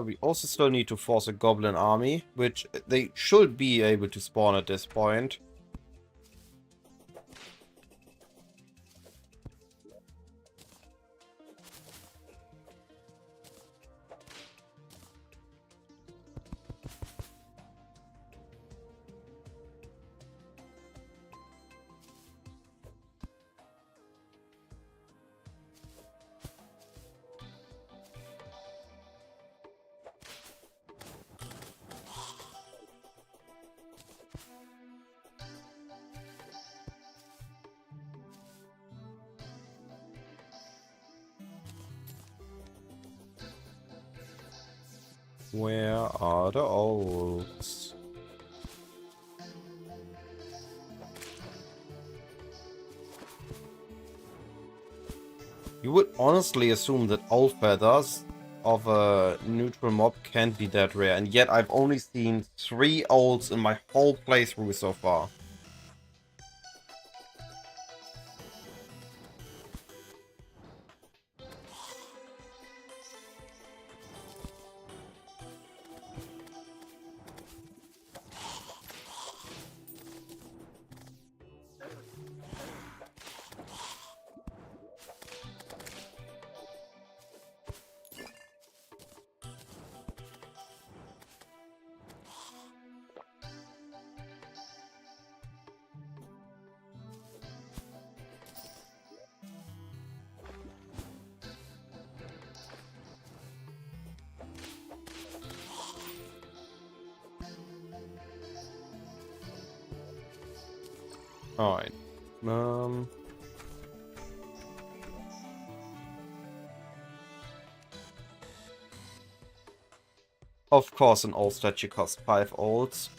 We also still need to force a goblin army, which they should be able to spawn at this point. Where are the owls? You would honestly assume that owl feathers of a neutral mob can't be that rare, and yet I've only seen 3 owls in my whole playthrough so far. Alright. Of course, an old statue costs 5 olds.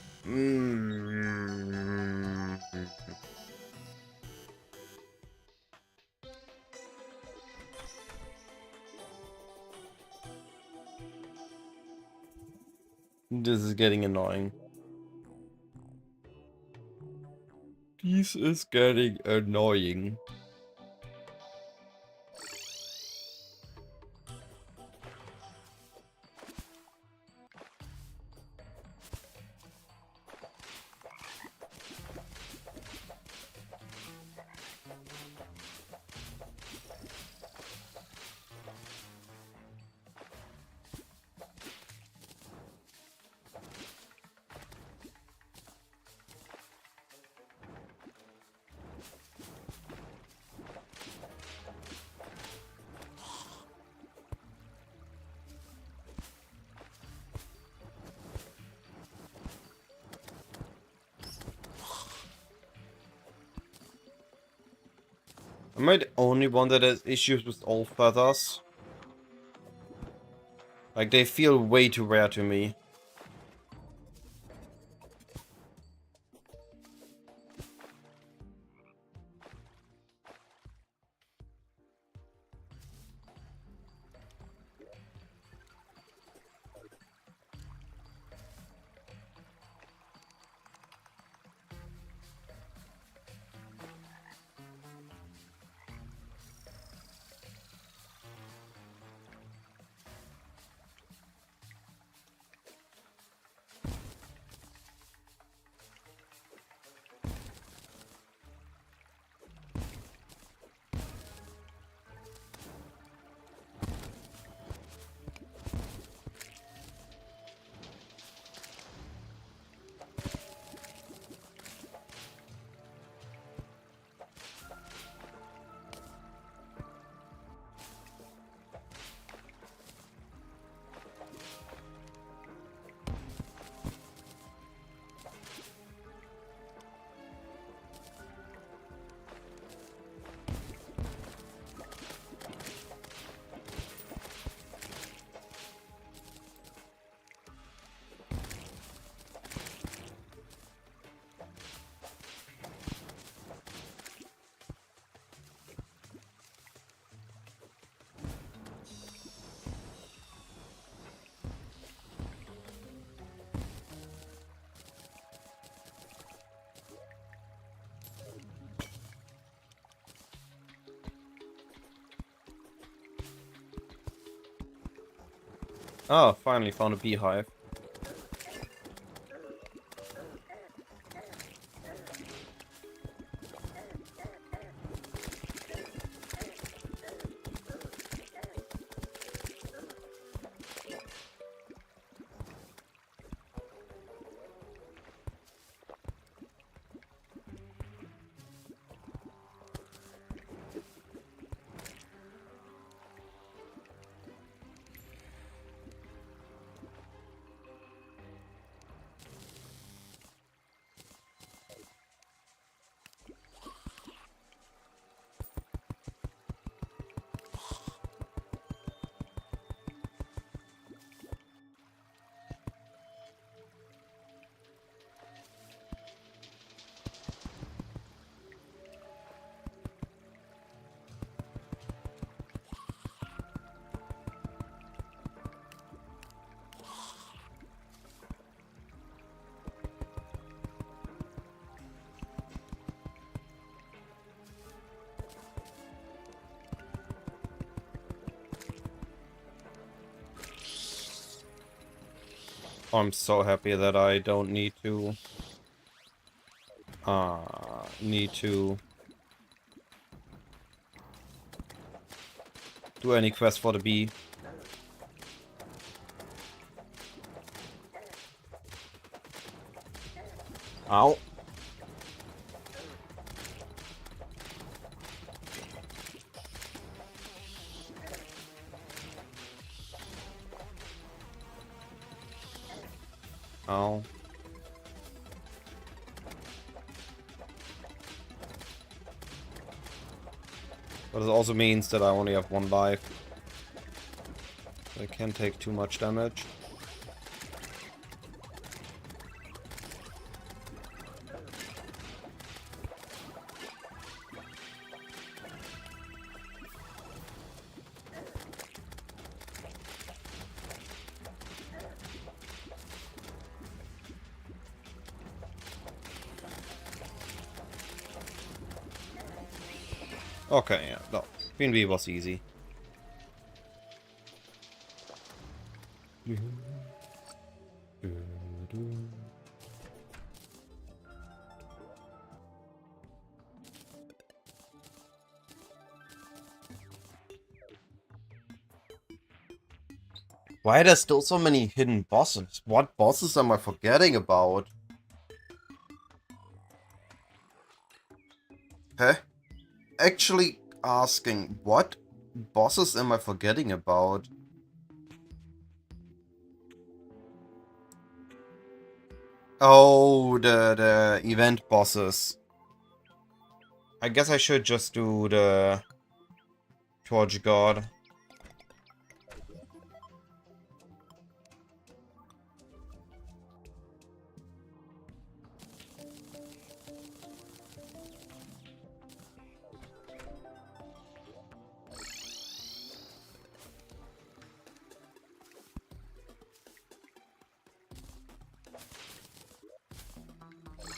This is getting annoying. This is getting annoying. Am I the only one that has issues with old feathers? Like, they feel way too rare to me. Oh, finally found a beehive. I'm so happy that I don't need to do any quest for the bee. Ow. Ow. But it also means that I only have 1 life. I can't take too much damage. Okay, yeah, no. Queen bee was easy. Why are there still so many hidden bosses? What bosses am I forgetting about? Huh? Actually asking, what bosses am I forgetting about? Oh, the event bosses. I guess I should just do the Torch God.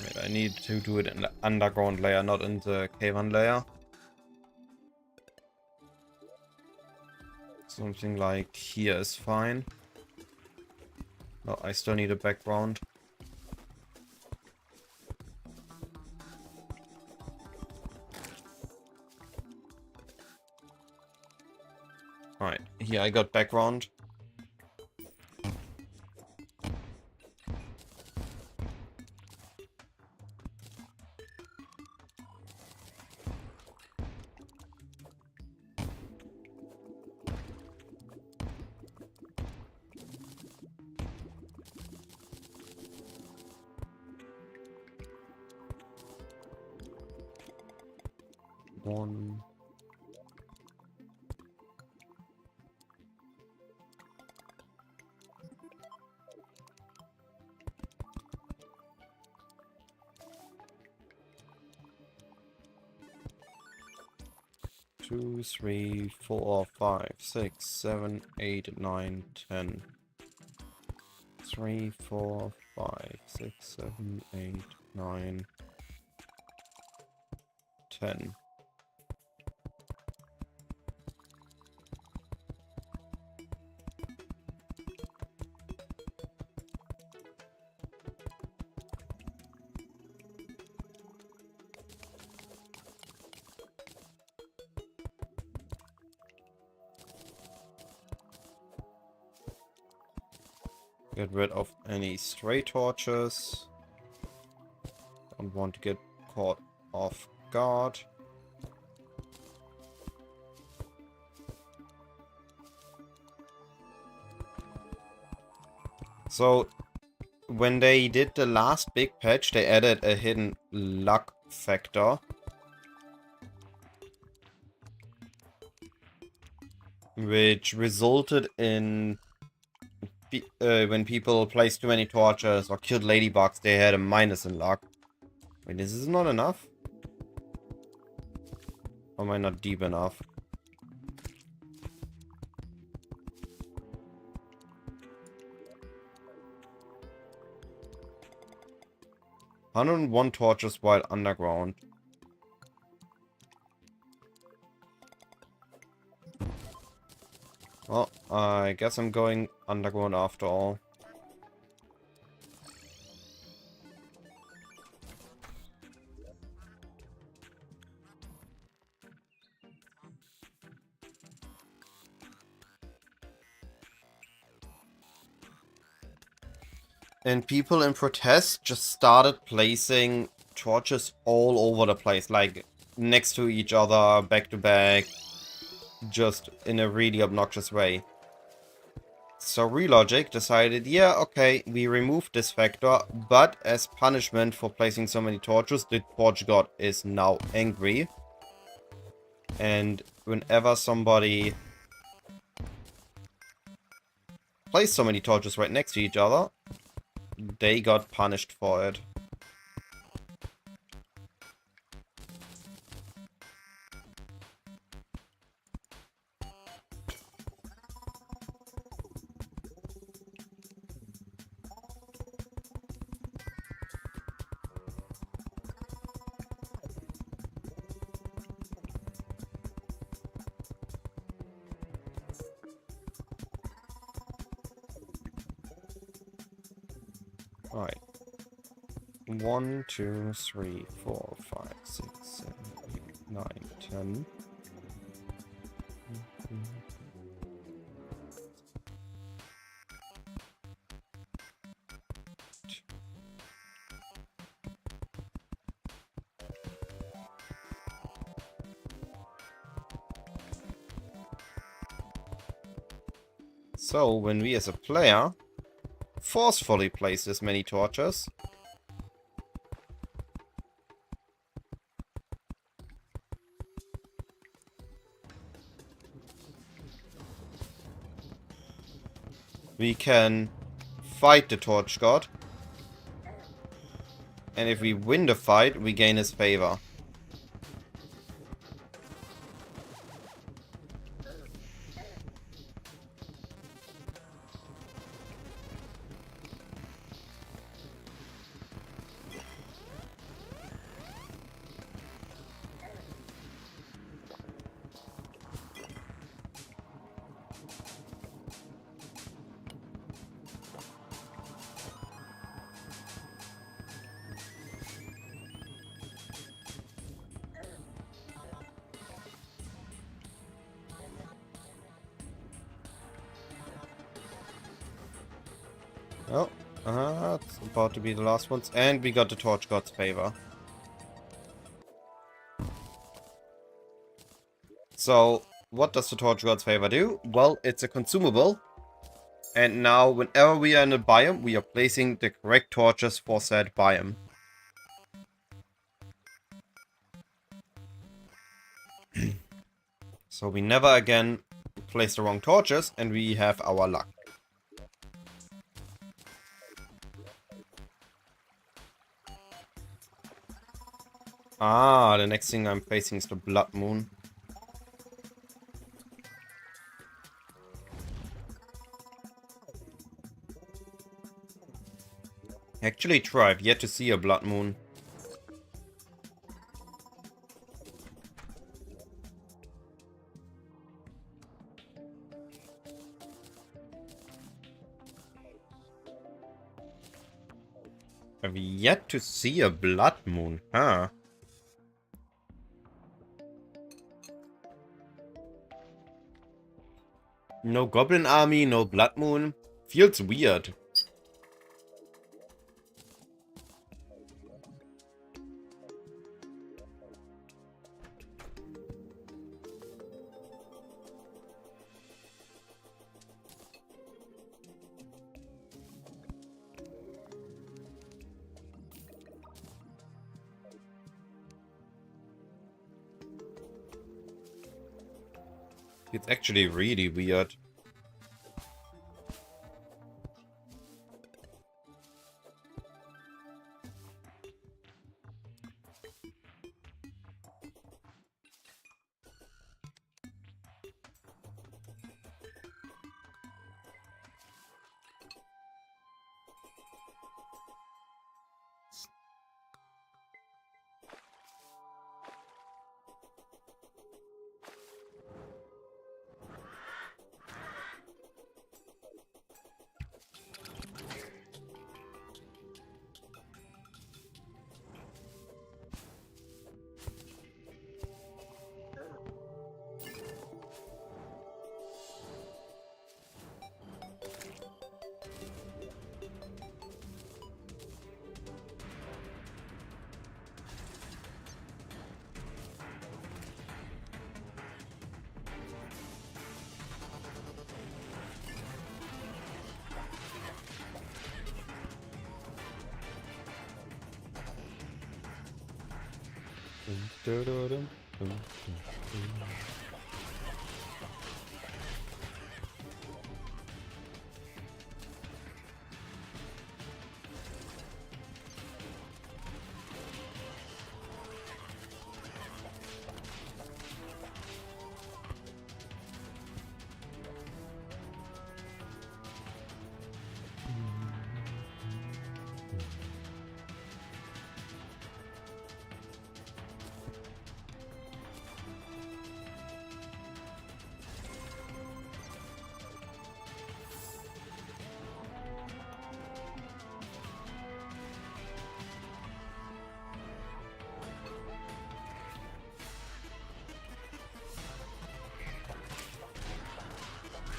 Wait, I need to do it in the underground layer, not in the cave-on layer. Something like here is fine. No, I still need a background. Alright, here I got background. One. Two, 3, 4, 5, 6, 7, 8, 9, 10. 3, 4, 5, 6, 7, 8, 9, 10. Get rid of any stray torches. Don't want to get caught off guard. So, when they did the last big patch, they added a hidden luck factor. Which resulted in when people placed too many torches or killed ladybugs, they had a minus in luck. Wait, this is not enough? Or am I not deep enough? "101 torches while underground." Well, I guess I'm going underground after all. And people in protest just started placing torches all over the place, like next to each other, back to back, just in a really obnoxious way. So Relogic decided, yeah, okay, we removed this factor, but as punishment for placing so many torches, the torch god is now angry. And whenever somebody placed so many torches right next to each other, they got punished for it. Alright. 1, 2, 3, 4, 5, 6, 7, 8, 9, 10. So, when we as a player forcefully place this many torches, we can fight the torch god, and if we win the fight, we gain his favor. Oh, it's about to be the last ones. And we got the Torch God's favor. So, what does the Torch God's favor do? Well, it's a consumable. And now, whenever we are in a biome, we are placing the correct torches for said biome. So we never again place the wrong torches, and we have our luck. Ah, the next thing I'm facing is the Blood Moon. Actually, true, I've yet to see a Blood Moon. I've yet to see a Blood Moon, huh? No Goblin Army, no Blood Moon. Feels weird. It's actually really weird.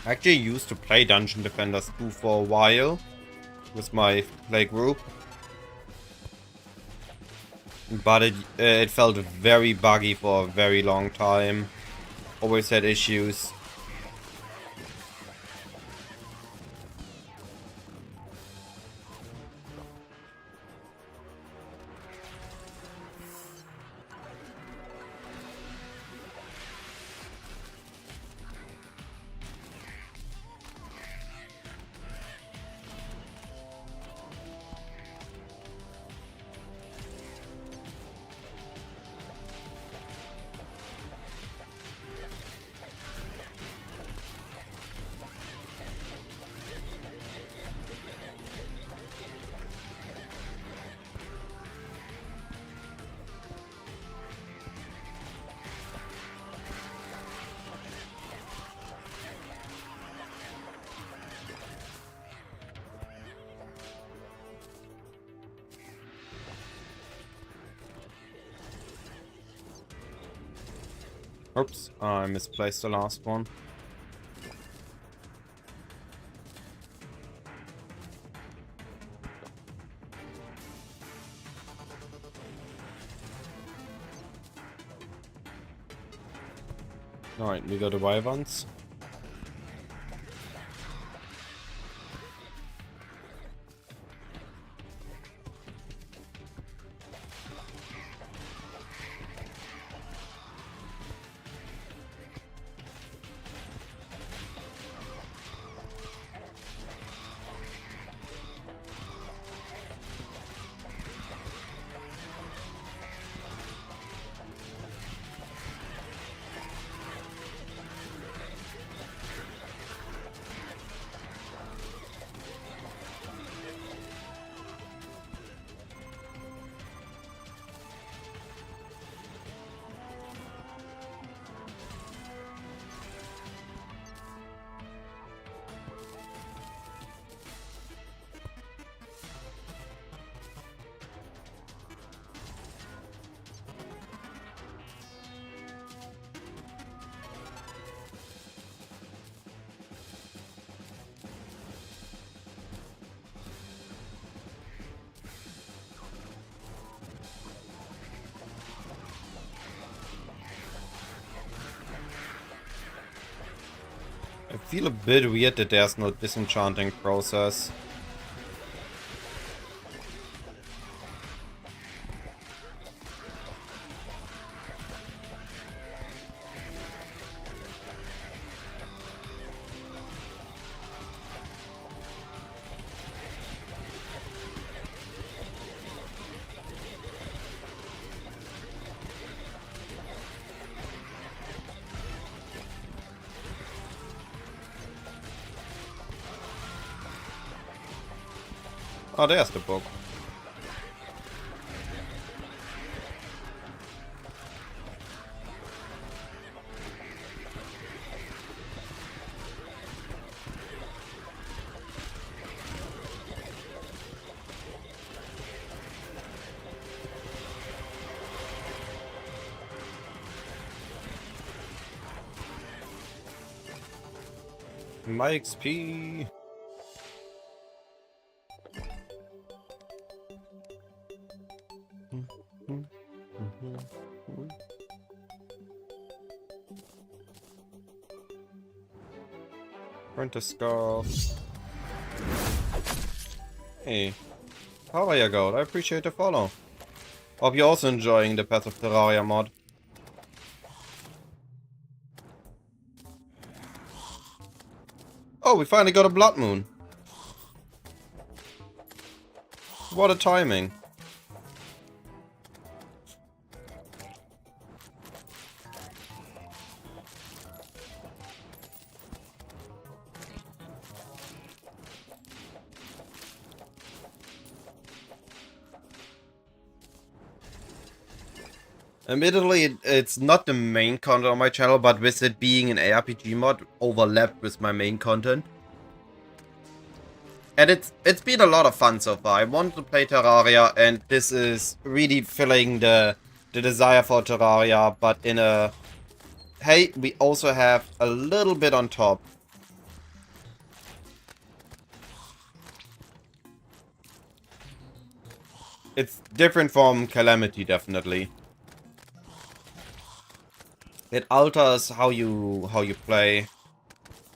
I actually used to play Dungeon Defenders 2 for a while with my play group, but it felt very buggy for a very long time. Always had issues. Oops, I misplaced the last one. Alright, we go to Wyverns. I feel a bit weird that there's no disenchanting process. Oh, there's the book. My XP. Print a scarf. Hey, how are you, Gold? I appreciate the follow. Hope you're also enjoying the Path of Terraria mod. Oh, we finally got a blood moon. What a timing. Admittedly, it's not the main content on my channel, but with it being an ARPG mod, overlapped with my main content. And it's been a lot of fun so far. I wanted to play Terraria, and this is really filling the desire for Terraria, but in a... Hey, we also have a little bit on top. It's different from Calamity, definitely. It alters how you play,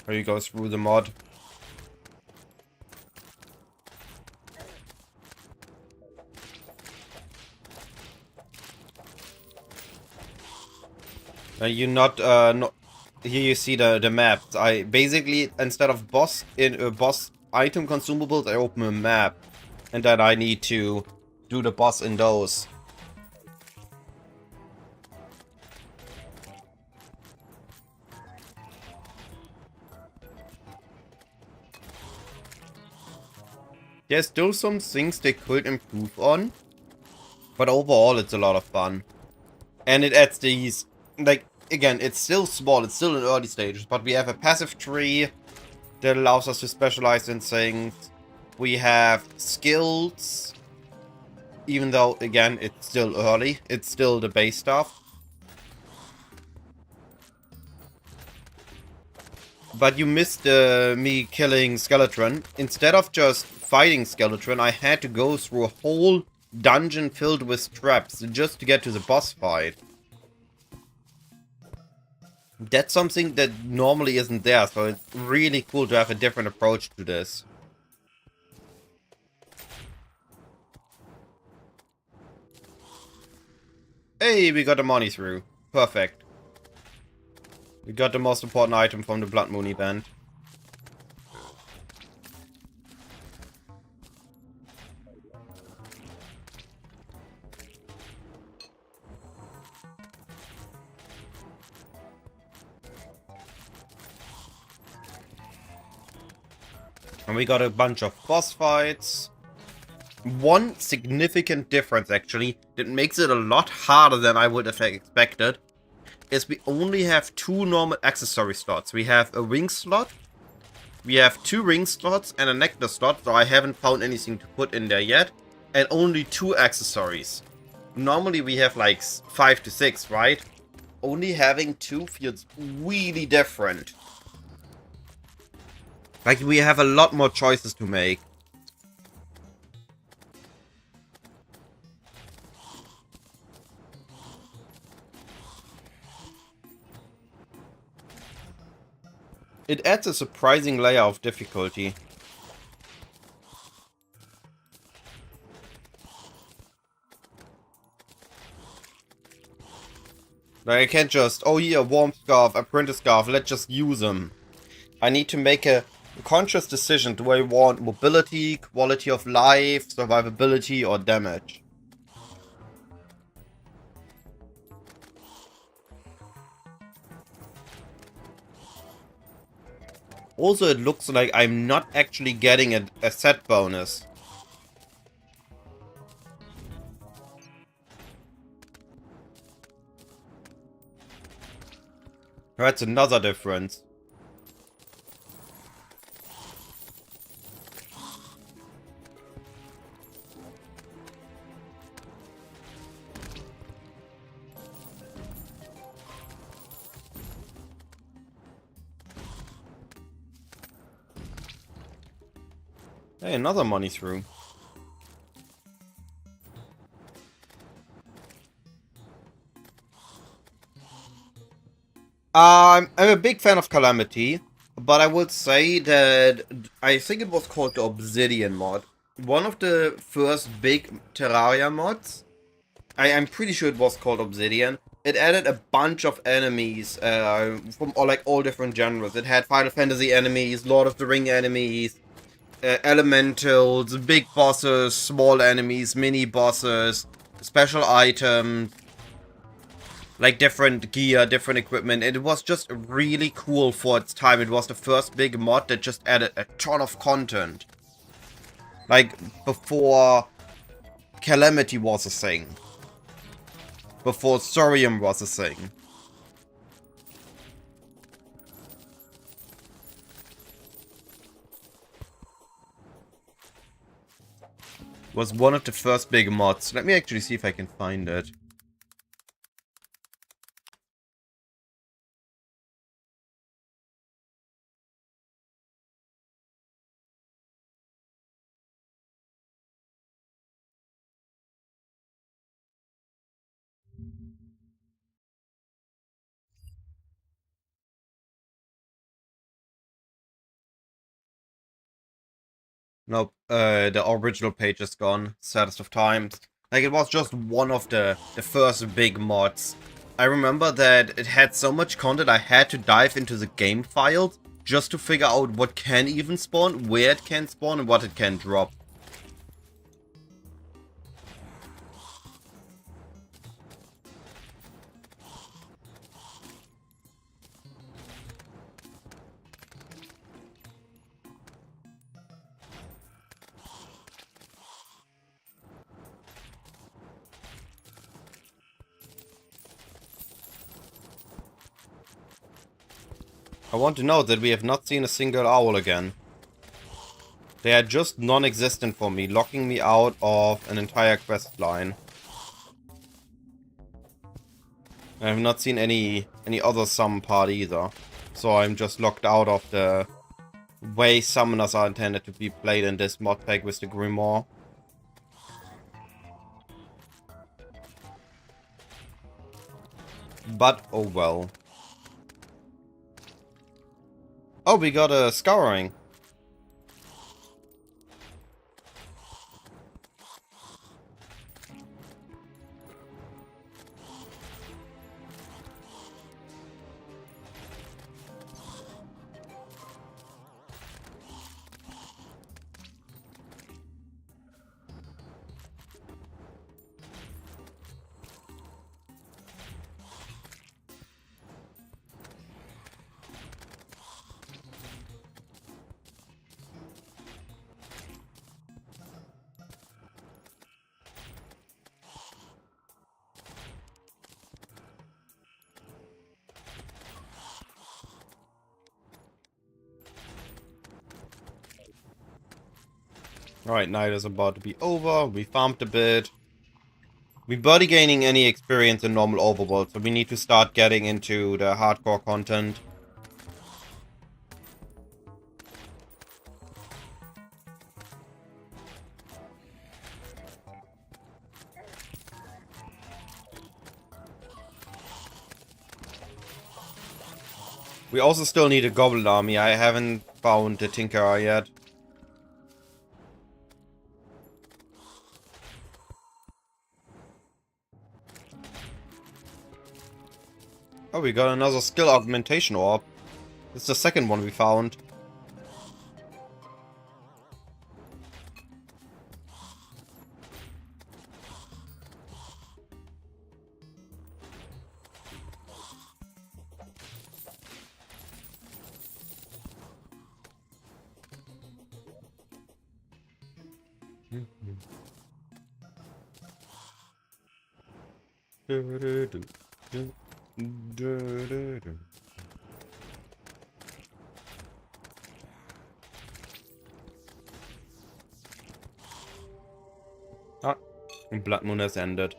how you go through the mod. You not here you see the maps. I basically, instead of boss item consumables, I open a map, and then I need to do the boss in those. There's still some things they could improve on, but overall it's a lot of fun. And it adds these, like, again, it's still small, it's still in early stages, but we have a passive tree that allows us to specialize in things. We have skills, even though, again, it's still early, it's still the base stuff. But you missed me killing Skeletron. Instead of just fighting Skeletron, I had to go through a whole dungeon filled with traps just to get to the boss fight. That's something that normally isn't there, so it's really cool to have a different approach to this. Hey, we got the money through. Perfect. We got the most important item from the Blood Moon event. And we got a bunch of boss fights. One significant difference, actually, that makes it a lot harder than I would have expected, is we only have 2 normal accessory slots. We have a wing slot, we have 2 ring slots, and a necklace slot, so I haven't found anything to put in there yet, and only 2 accessories. Normally we have like 5 to 6, right? Only having 2 feels really different. Like, we have a lot more choices to make. It adds a surprising layer of difficulty. Like, I can't just, oh yeah, warm scarf, apprentice scarf, let's just use them. I need to make a conscious decision. Do I want mobility, quality of life, survivability, or damage? Also, it looks like I'm not actually getting a set bonus. That's another difference. Hey, another money through. I'm a big fan of Calamity, but I would say that I think it was called the Obsidian mod. One of the first big Terraria mods. I'm pretty sure it was called Obsidian. It added a bunch of enemies from all different genres. It had Final Fantasy enemies, Lord of the Ring enemies, elementals, big bosses, small enemies, mini bosses, special items, like different gear, different equipment. It was just really cool for its time. It was the first big mod that just added a ton of content. Like, before Calamity was a thing. Before Thorium was a thing. Was one of the first big mods. Let me actually see if I can find it. Nope, the original page is gone. Saddest of times. Like, it was just one of the first big mods. I remember that it had so much content I had to dive into the game files just to figure out what can even spawn, where it can spawn, and what it can drop. I want to note that we have not seen a single owl again. They are just non-existent for me, locking me out of an entire quest line. I have not seen any other summon part either. So I'm just locked out of the way summoners are intended to be played in this mod pack with the Grimoire. But oh well. Oh, we got a scouring. Alright, night is about to be over. We farmed a bit. We barely gaining any experience in normal overworld, so we need to start getting into the hardcore content. We also still need a goblin army. I haven't found the Tinkerer yet. Oh, we got another skill augmentation orb. It's the second one we found. Ah, Blood Moon has ended.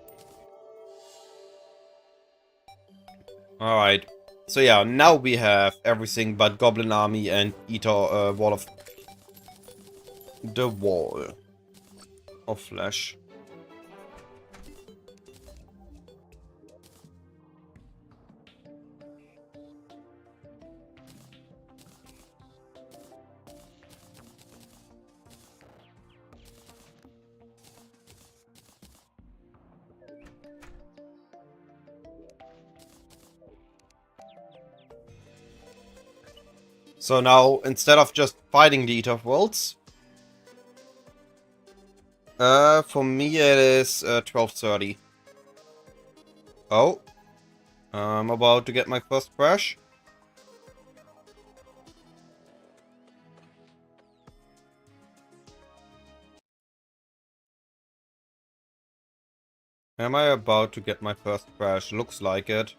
Alright. So yeah, now we have everything but Goblin Army and Eater Wall of... The Wall of Flesh. So now, instead of just fighting the Eater of Worlds, for me it is 12:30. Oh, I'm about to get my first crash. Am I about to get my first crash? Looks like it.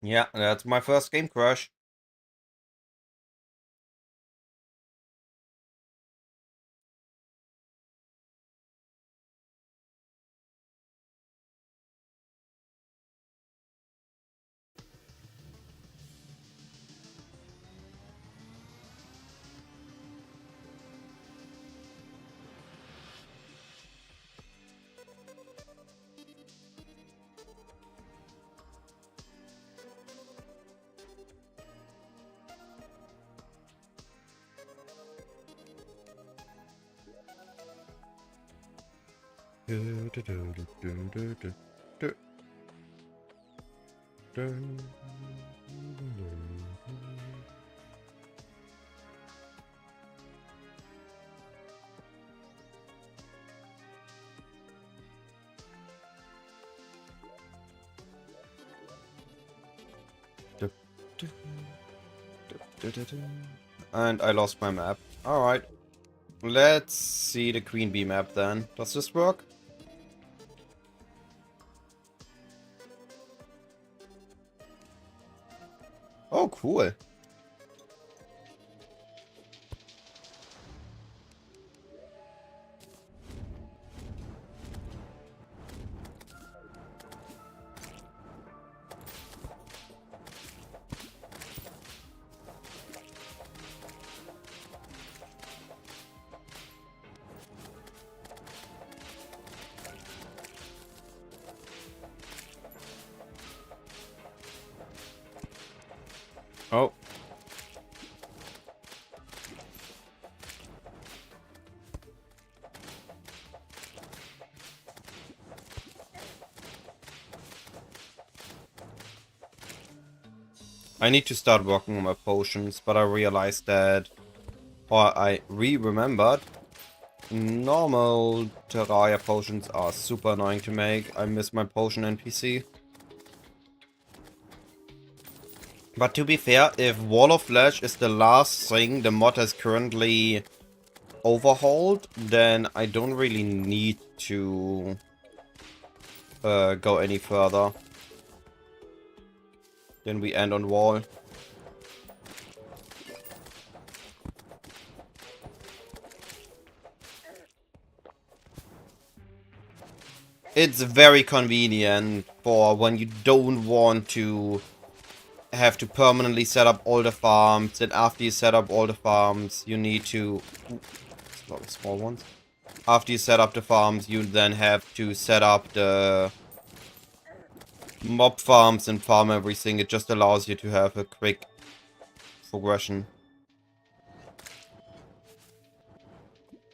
Yeah, that's my first game crash. And I lost my map. Alright. Let's see the Queen Bee map then. Does this work? Oh, cool. Oh. I need to start working on my potions, but I realized that, or I remembered, normal Terraria potions are super annoying to make. I miss my potion NPC. But to be fair, if Wall of Flesh is the last thing the mod has currently overhauled, then I don't really need to go any further. Then we end on Wall. It's very convenient for when you don't want to have to permanently set up all the farms. Then after you set up all the farms, you need to... a lot of small ones. After you set up the farms, you then have to set up the mob farms and farm everything. It just allows you to have a quick progression.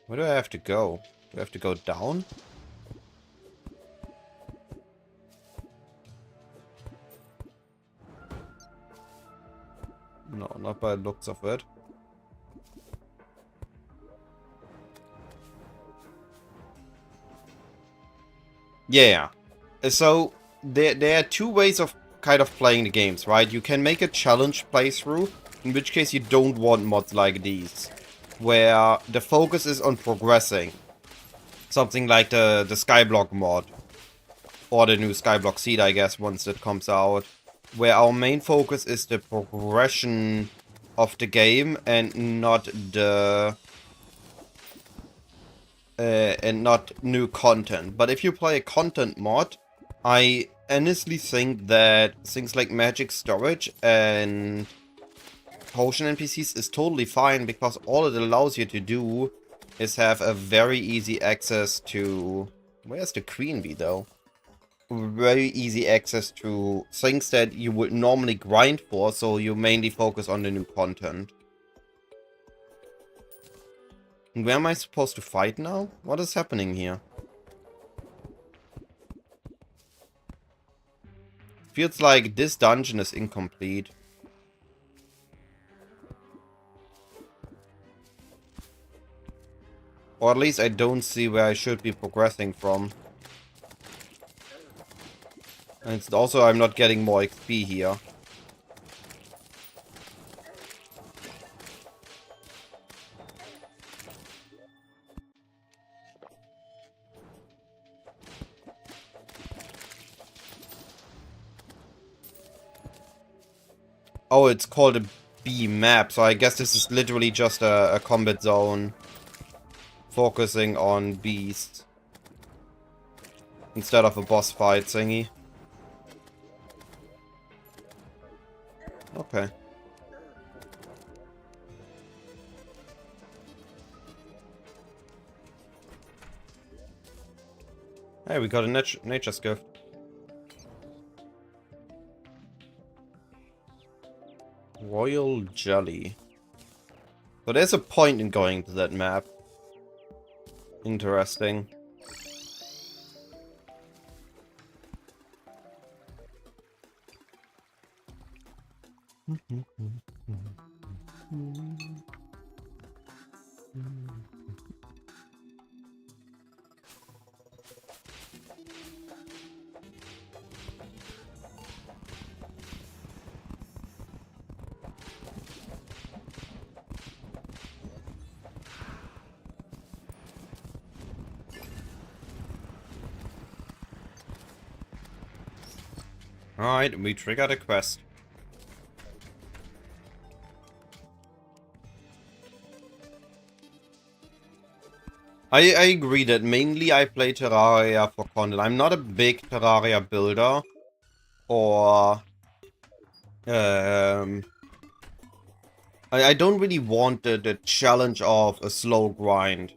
Where do I have to go? Do I have to go down? No, not by the looks of it. Yeah. So, there are two ways of kind of playing the games, right? You can make a challenge playthrough, in which case you don't want mods like these, where the focus is on progressing. Something like the Skyblock mod, or the new Skyblock seed, I guess, once it comes out, where our main focus is the progression of the game and not the... and not new content. But if you play a content mod, I honestly think that things like magic storage and potion NPCs is totally fine, because all it allows you to do is have a very easy access to Where's the queen bee, though? Very easy access to things that you would normally grind for, so you mainly focus on the new content. And where am I supposed to fight now? What is happening here? Feels like this dungeon is incomplete. Or at least I don't see where I should be progressing from. And it's also I'm not getting more XP here. Oh, it's called a B map, so I guess this is literally just a combat zone focusing on beasts instead of a boss fight thingy. Okay. Hey, we got a nature skiff. Royal Jelly. So there's a point in going to that map. Interesting. Alright, we triggered a quest. I agree that mainly I play Terraria for content. I'm not a big Terraria builder. Or... I don't really want the challenge of a slow grind.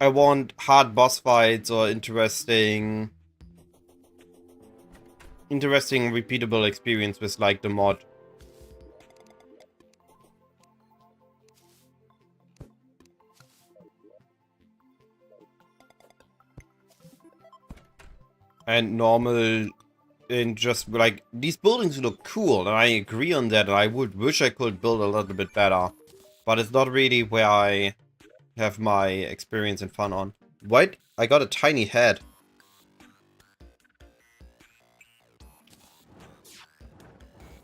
I want hard boss fights or interesting repeatable experience with like the mod. And normal, and just like these buildings look cool, and I agree on that, and I would wish I could build a little bit better, but it's not really where I have my experience and fun on. Wait, I got a tiny head.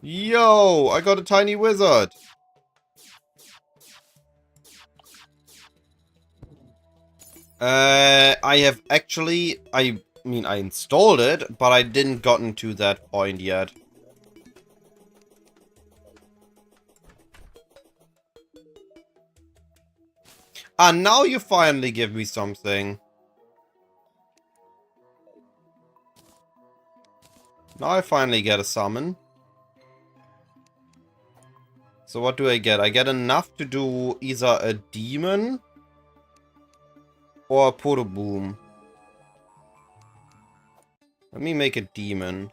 Yo, I got a tiny wizard. I have actually, I mean, I installed it, but I didn't gotten to that point yet. Ah, now you finally give me something. Now I finally get a summon. So what do I get? I get enough to do either a demon or a PoT boom. Let me make a demon.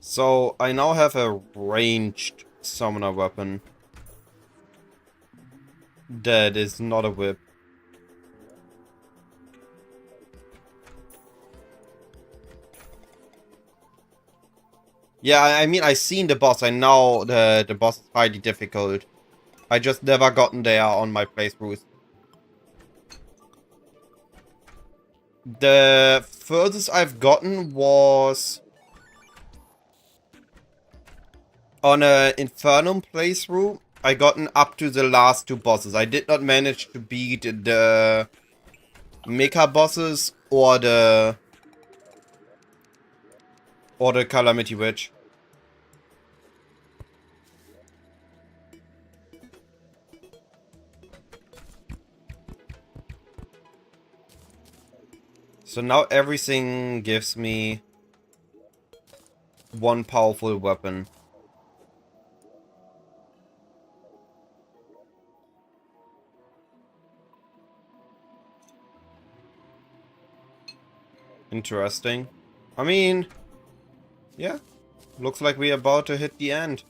So I now have a ranged summoner weapon. That is not a whip. Yeah, I mean, I seen the boss. I know the boss is highly difficult. I just never gotten there on my playthroughs. The furthest I've gotten was on a Infernum playthrough. I gotten up to the last two bosses. I did not manage to beat the Mecha bosses or the Calamity Witch. So now everything gives me one powerful weapon. Interesting. I mean, yeah. Looks like we're about to hit the end.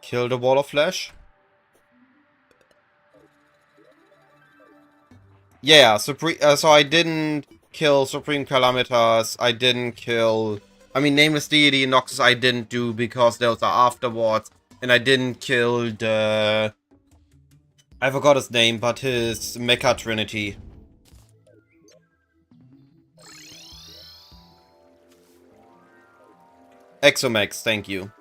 Kill the wall of flesh. Yeah, so I didn't kill Supreme Calamitas. I didn't kill... I mean, Nameless Deity Noxus I didn't do because those are afterwards. And I didn't kill the... I forgot his name, but his Mecha Trinity. Exomex, thank you.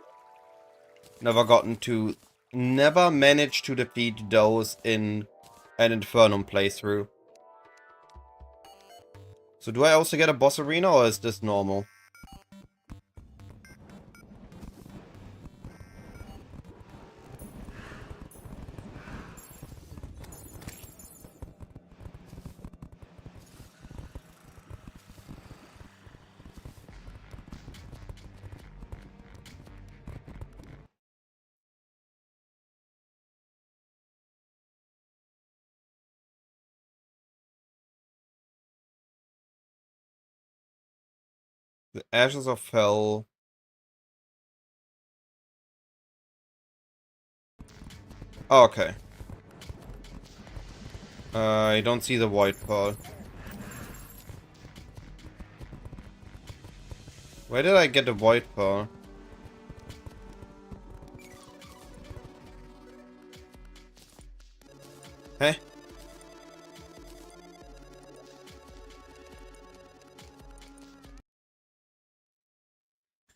Never managed to defeat those in an Infernum playthrough. So do I also get a boss arena, or is this normal? The Ashes of Hell. Oh, okay. I don't see the Void Pearl. Where did I get the Void Pearl? Heh?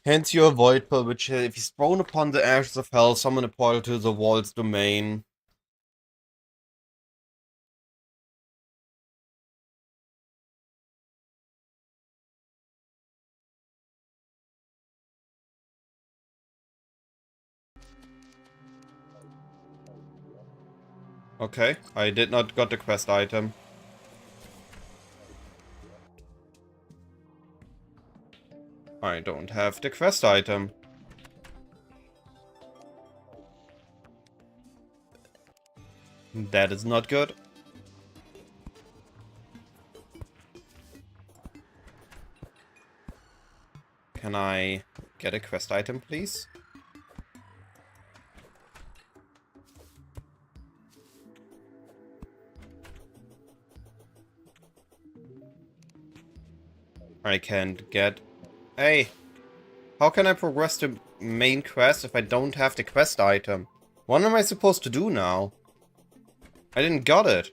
Hence your Void Pearl, which if he's thrown upon the Ashes of Hell, summon a portal to the Vault's domain. Okay, I did not got the quest item. I don't have the quest item. That is not good. Can I get a quest item, please? I can't get... Hey! How can I progress the main quest if I don't have the quest item? What am I supposed to do now? I didn't got it.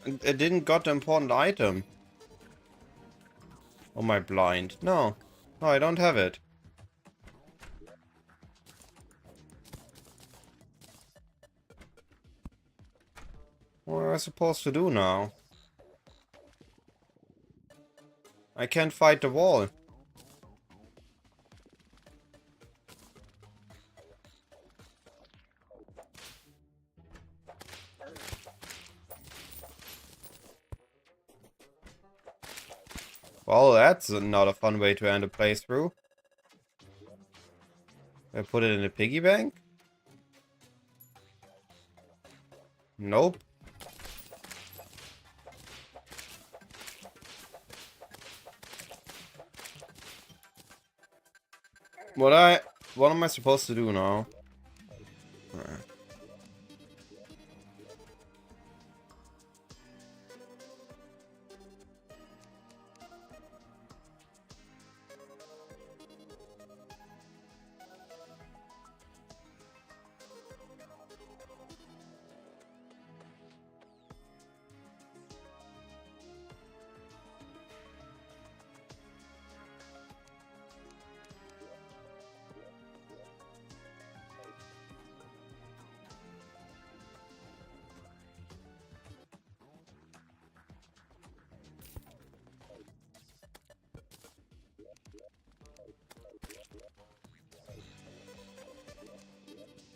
I didn't got the important item. Oh, am I blind? No. No, I don't have it. What am I supposed to do now? I can't fight the wall. Well, that's not a fun way to end a playthrough. I put it in a piggy bank? Nope. What am I supposed to do now?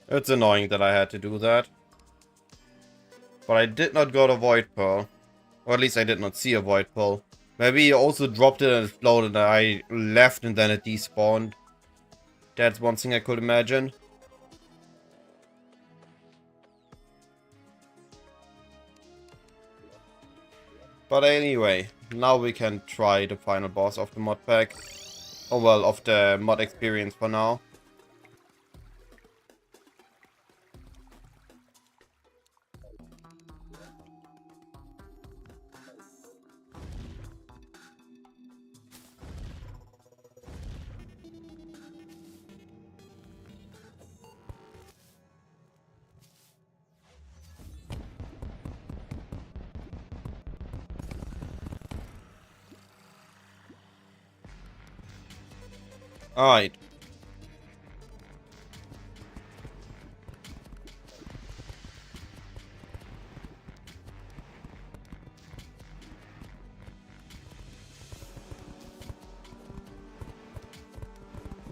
It's annoying that I had to do that. But I did not go to Void Pearl. Or at least I did not see a Void Pearl. Maybe he also dropped it and it floated and I left and then it despawned. That's one thing I could imagine. But anyway, now we can try the final boss of the mod pack. Oh well, of the mod experience for now. Alright.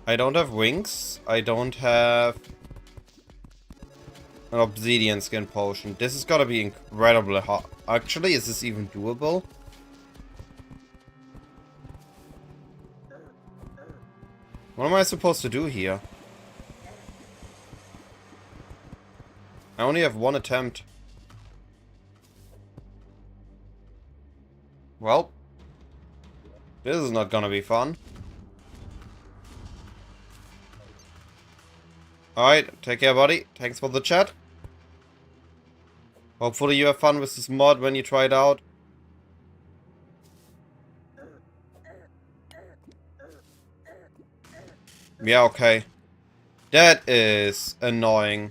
I don't have wings. I don't have an obsidian skin potion. This is gotta be incredibly hard. Actually, is this even doable? What am I supposed to do here? I only have one attempt. Well, this is not gonna be fun. Alright, take care, buddy. Thanks for the chat. Hopefully you have fun with this mod when you try it out. Yeah, okay. That is annoying.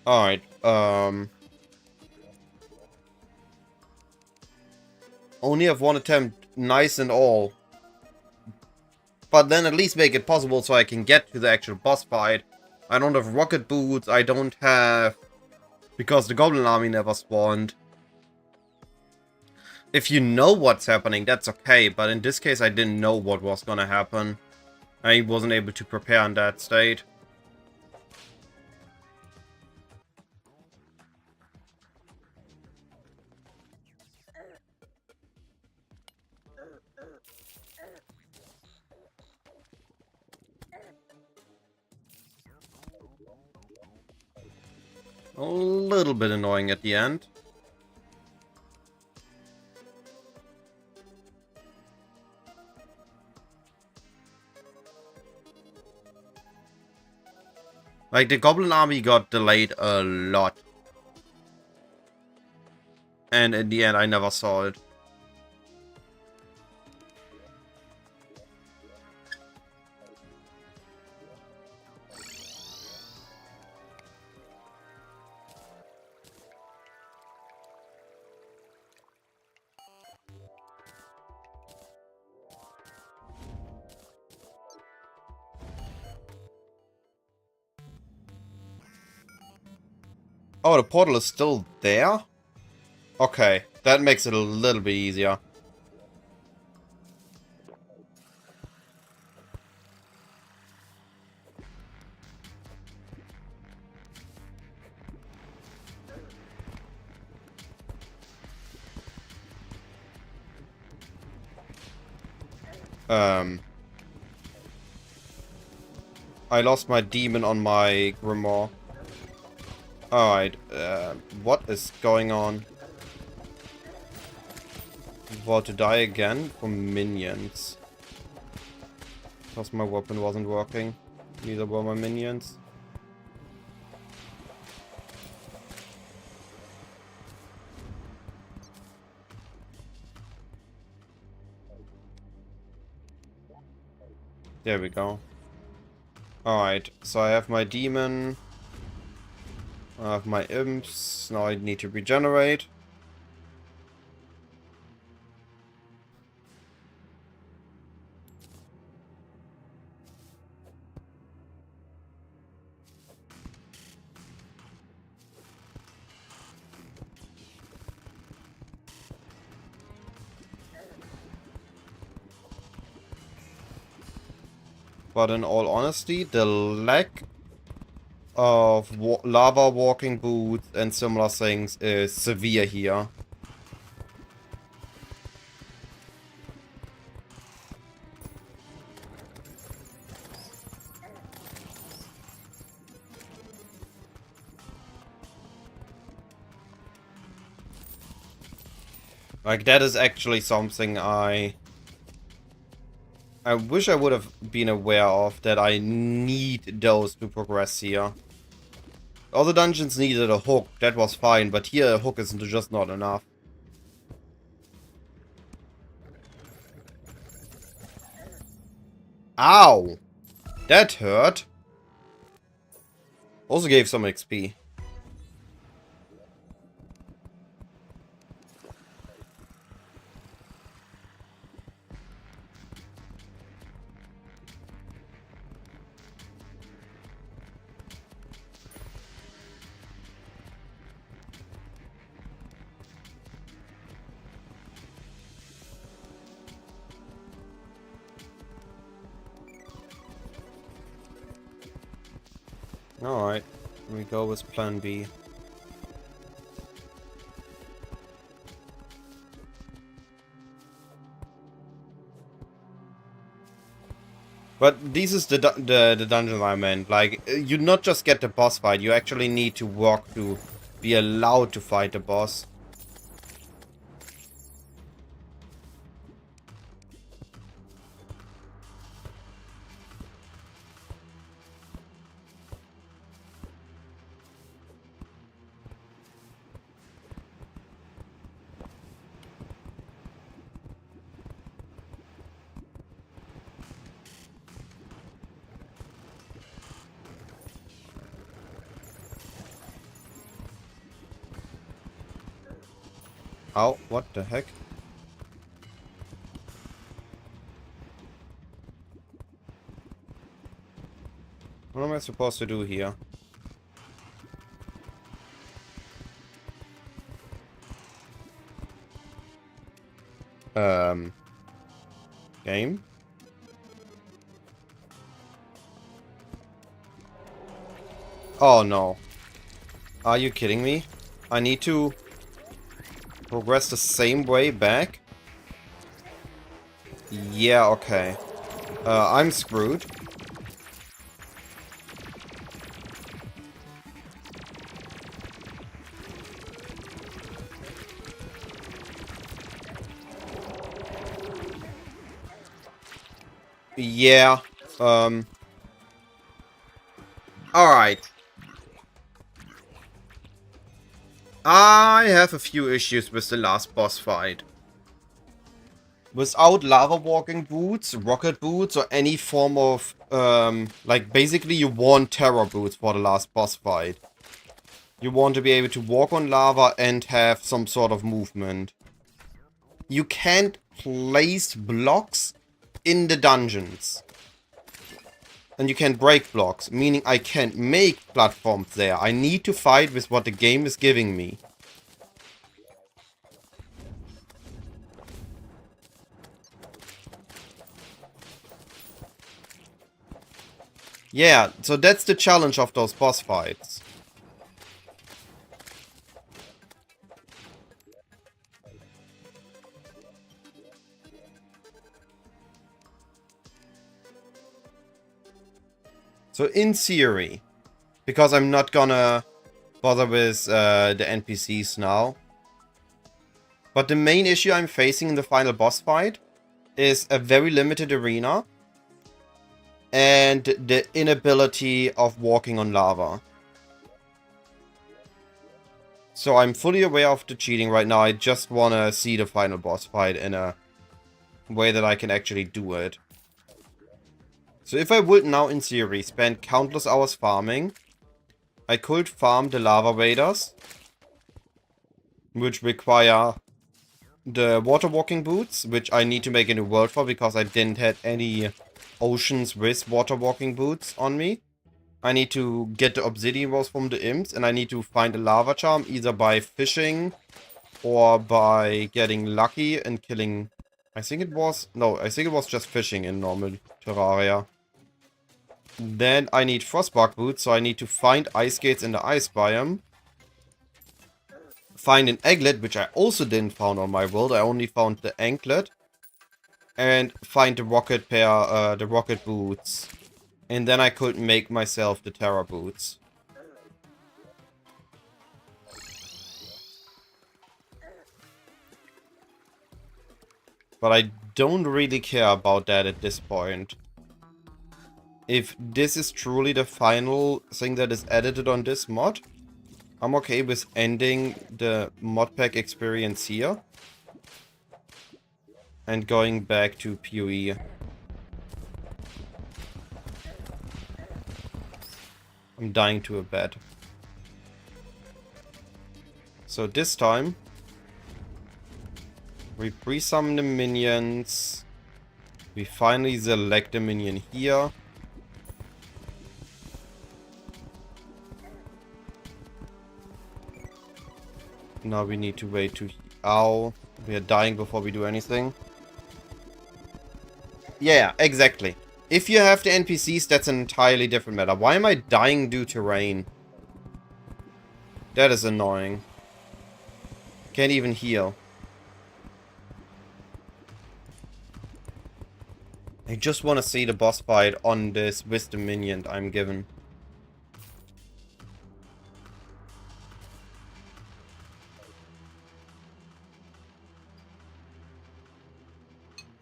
Alright, only have one attempt, nice and all. But then at least make it possible so I can get to the actual boss fight. I don't have rocket boots, I don't have... Because the goblin army never spawned. If you know what's happening, that's okay, but in this case I didn't know what was gonna happen. I wasn't able to prepare in that state. A little bit annoying at the end. Like, the goblin army got delayed a lot. And in the end, I never saw it. Oh, the portal is still there? Okay, that makes it a little bit easier. I lost my demon on my grimoire. Alright, what is going on? About to die again from minions. Because my weapon wasn't working. Neither were my minions. There we go. Alright, so I have my demon. I have my imps. Now I need to regenerate. But in all honesty, the lack of lava walking boots and similar things is severe here. Like, that is actually something I wish I would have been aware of, that I need those to progress here. All the dungeons needed a hook, that was fine, but here a hook is just not enough. Ow! That hurt. Also gave some XP. Alright, we go with plan B. But this is the dungeon I meant. Like, you not just get the boss fight, you actually need to walk to be allowed to fight the boss. Ow, what the heck? What am I supposed to do here? Game? Oh no. Are you kidding me? I need to progress the same way back? Yeah, okay. I'm screwed. Yeah, alright. I have a few issues with the last boss fight. Without lava walking boots, rocket boots, or any form of, like, basically you want terror boots for the last boss fight. You want to be able to walk on lava and have some sort of movement. You can't place blocks in the dungeons. And you can break blocks, meaning I can't make platforms there. I need to fight with what the game is giving me. Yeah, so that's the challenge of those boss fights. So in theory, because I'm not gonna bother with the NPCs now, but the main issue I'm facing in the final boss fight is a very limited arena and the inability of walking on lava. So I'm fully aware of the cheating right now. I just want to see the final boss fight in a way that I can actually do it. So if I would now, in theory, spend countless hours farming, I could farm the lava waders, which require the water walking boots, which I need to make a new world for because I didn't have any oceans with water walking boots on me. I need to get the obsidian rolls from the imps, and I need to find a lava charm either by fishing or by getting lucky and killing... I think it was just fishing in normal Terraria. Then I need frostbark boots, so I need to find ice gates in the ice biome. Find an egglet, which I also didn't found on my world. I only found the anklet. And find the rocket pair, the rocket boots. And then I could make myself the Terra boots. But I don't really care about that at this point. If this is truly the final thing that is edited on this mod, I'm okay with ending the modpack experience here. And going back to PoE. I'm dying to a bed. So this time, we pre-summon the minions. We finally select the minion here. Now we need to wait to... Ow. We are dying before we do anything. Yeah, exactly. If you have the NPCs, that's an entirely different matter. Why am I dying due to rain? That is annoying. Can't even heal. I just want to see the boss fight on this with the minion I'm given.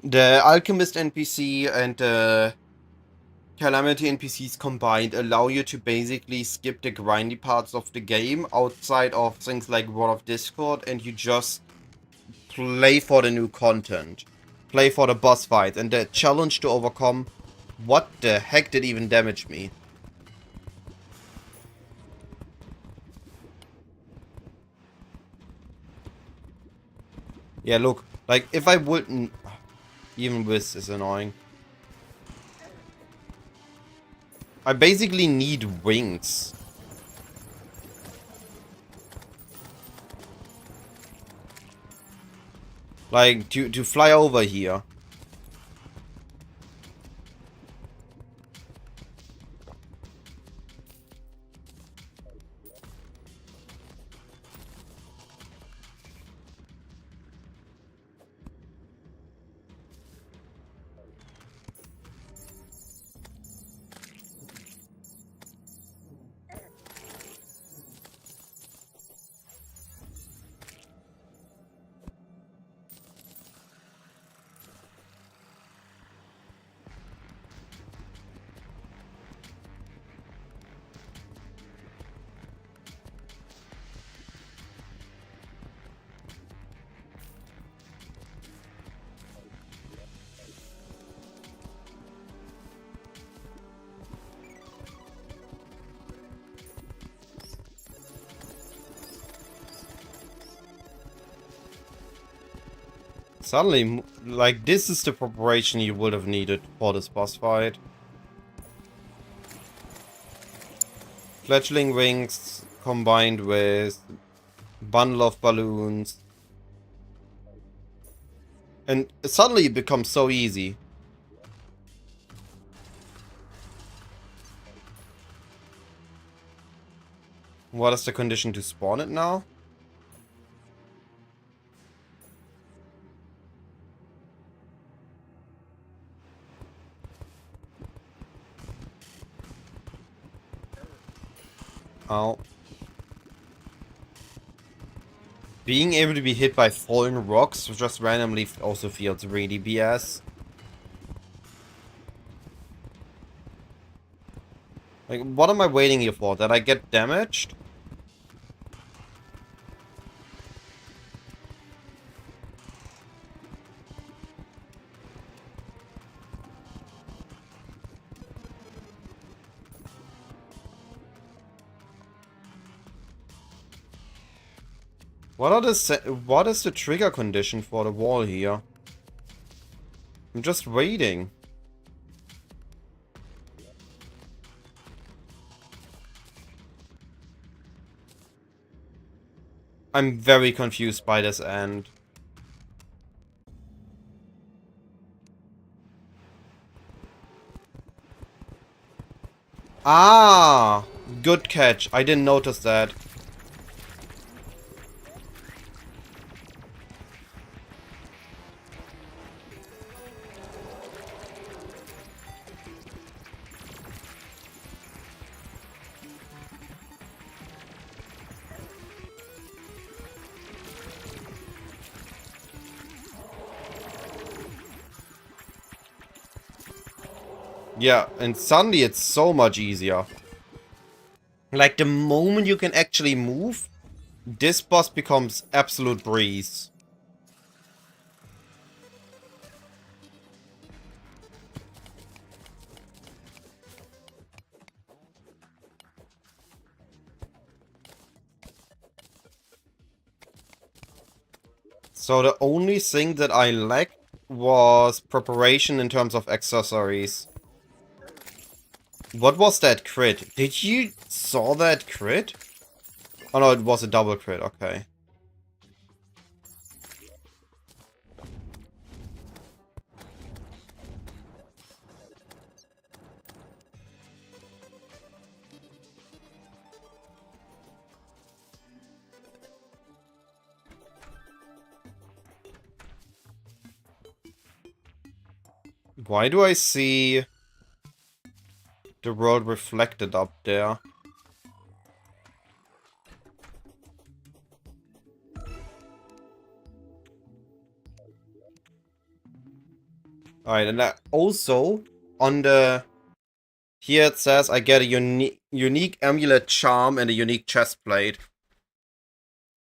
The Alchemist NPC and the Calamity NPCs combined allow you to basically skip the grindy parts of the game outside of things like World of Discord, and you just play for the new content. Play for the boss fight and the challenge to overcome what the heck did even damage me. Yeah, look, like if I wouldn't... Even this is annoying. I basically need wings. Like, to fly over here. Suddenly, like, this is the preparation you would have needed for this boss fight. Fledgling wings combined with bundle of balloons. And suddenly it becomes so easy. What is the condition to spawn it now? Ow. Being able to be hit by fallen rocks just randomly also feels really BS. Like, what am I waiting here for? That I get damaged? What is the trigger condition for the wall here? I'm just waiting. I'm very confused by this end. Ah! Good catch. I didn't notice that. Yeah, and suddenly it's so much easier. Like, the moment you can actually move, this boss becomes absolute breeze. So the only thing that I lacked was preparation in terms of accessories. What was that crit? Did you saw that crit? Oh no, it was a double crit, okay. Why do I see the world reflected up there? Alright, and also, on the... Here it says I get a unique amulet charm and a unique chest plate.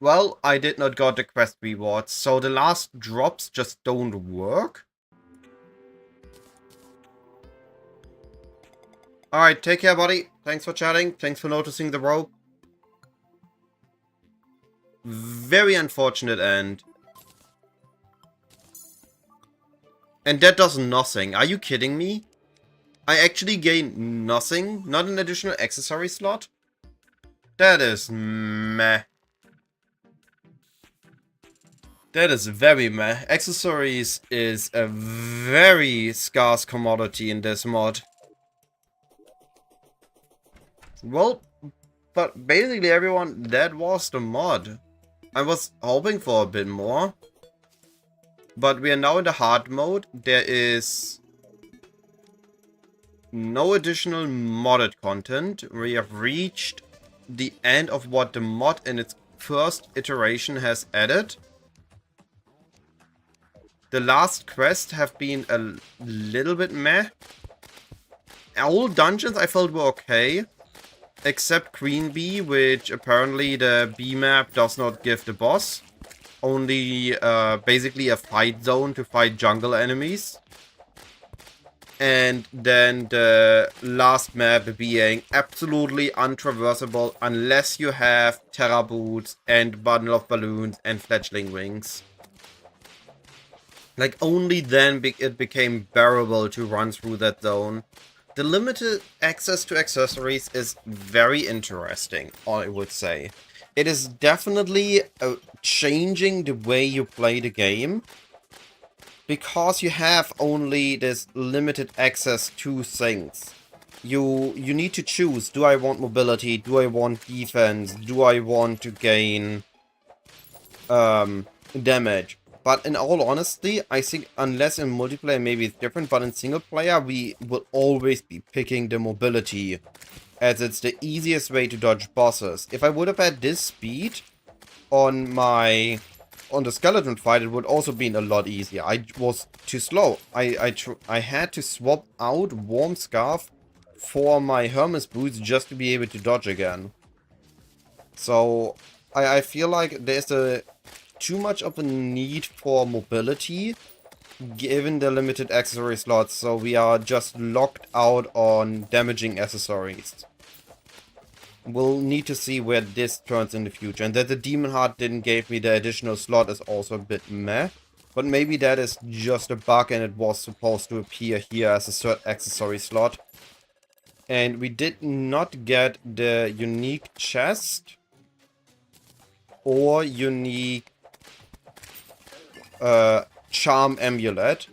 Well, I did not got the quest rewards, so the last drops just don't work? Alright, take care, buddy. Thanks for chatting. Thanks for noticing the rope. Very unfortunate end. And that does nothing. Are you kidding me? I actually gain nothing? Not an additional accessory slot? That is meh. That is very meh. Accessories is a very scarce commodity in this mod. Well, but basically everyone, that was the mod. I was hoping for a bit more. But we are now in the hard mode. There is no additional modded content. We have reached the end of what the mod in its first iteration has added. The last quests have been a little bit meh. All dungeons I felt were okay. Except Queen Bee, which apparently the B map does not give the boss. Only basically a fight zone to fight jungle enemies. And then the last map being absolutely untraversable unless you have Terra Boots and Bundle of Balloons and Fledgling Wings. Like, only then it became bearable to run through that zone. The limited access to accessories is very interesting, I would say. It is definitely changing the way you play the game. Because you have only this limited access to things. You need to choose, do I want mobility, do I want defense, do I want to gain damage. But in all honesty, I think unless in multiplayer maybe it's different, but in single player we will always be picking the mobility, as it's the easiest way to dodge bosses. If I would have had this speed on the skeleton fight, it would also been a lot easier. I was too slow. I had to swap out Warm Scarf for my Hermes boots just to be able to dodge again. So I feel like there's too much of a need for mobility given the limited accessory slots, so we are just locked out on damaging accessories. We'll need to see where this turns in the future. And that the Demon Heart didn't give me the additional slot is also a bit meh. But maybe that is just a bug and it was supposed to appear here as a third accessory slot. And we did not get the unique chest or unique charm amulet.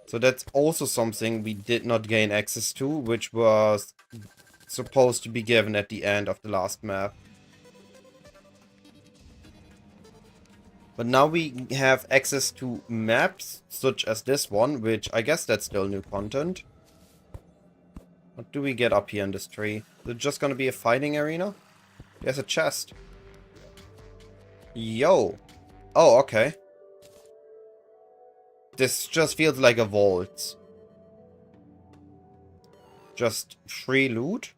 So that's also something we did not gain access to, which was supposed to be given at the end of the last map. But now we have access to maps, such as this one, which I guess that's still new content. What do we get up here in this tree? Is it just gonna be a fighting arena? There's a chest. Yo. Oh, okay. This just feels like a vault. Just free loot?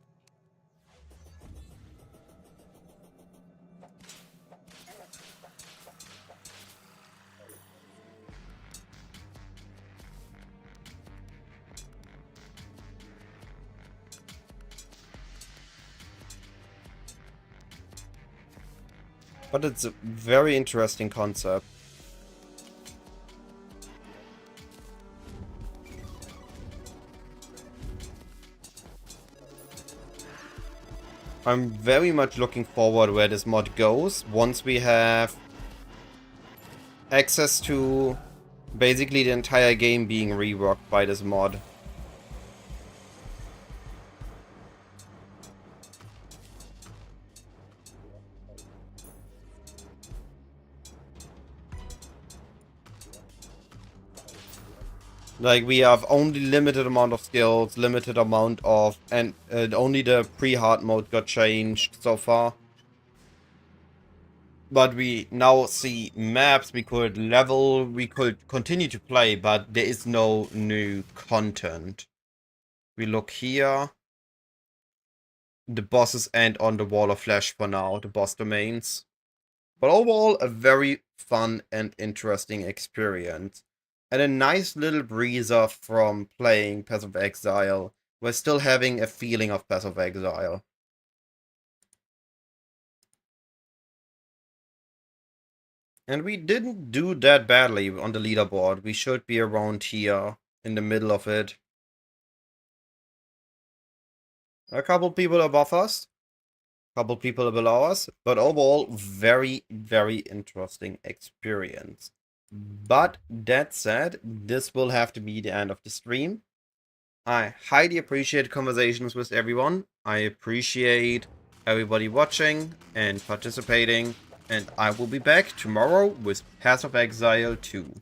But it's a very interesting concept. I'm very much looking forward where this mod goes once we have access to basically the entire game being reworked by this mod. Like, we have only limited amount of skills, limited amount of... and only the pre-hard mode got changed so far. But we now see maps, we could level, we could continue to play, but there is no new content. We look here. The bosses end on the Wall of Flesh for now, the boss domains. But overall, a very fun and interesting experience. And a nice little breather from playing Path of Exile, while still having a feeling of Path of Exile. And we didn't do that badly on the leaderboard. We should be around here, in the middle of it. A couple people above us, a couple people below us, but overall, very, very interesting experience. But that said, this will have to be the end of the stream. I highly appreciate conversations with everyone. I appreciate everybody watching and participating. And I will be back tomorrow with Path of Exile 2.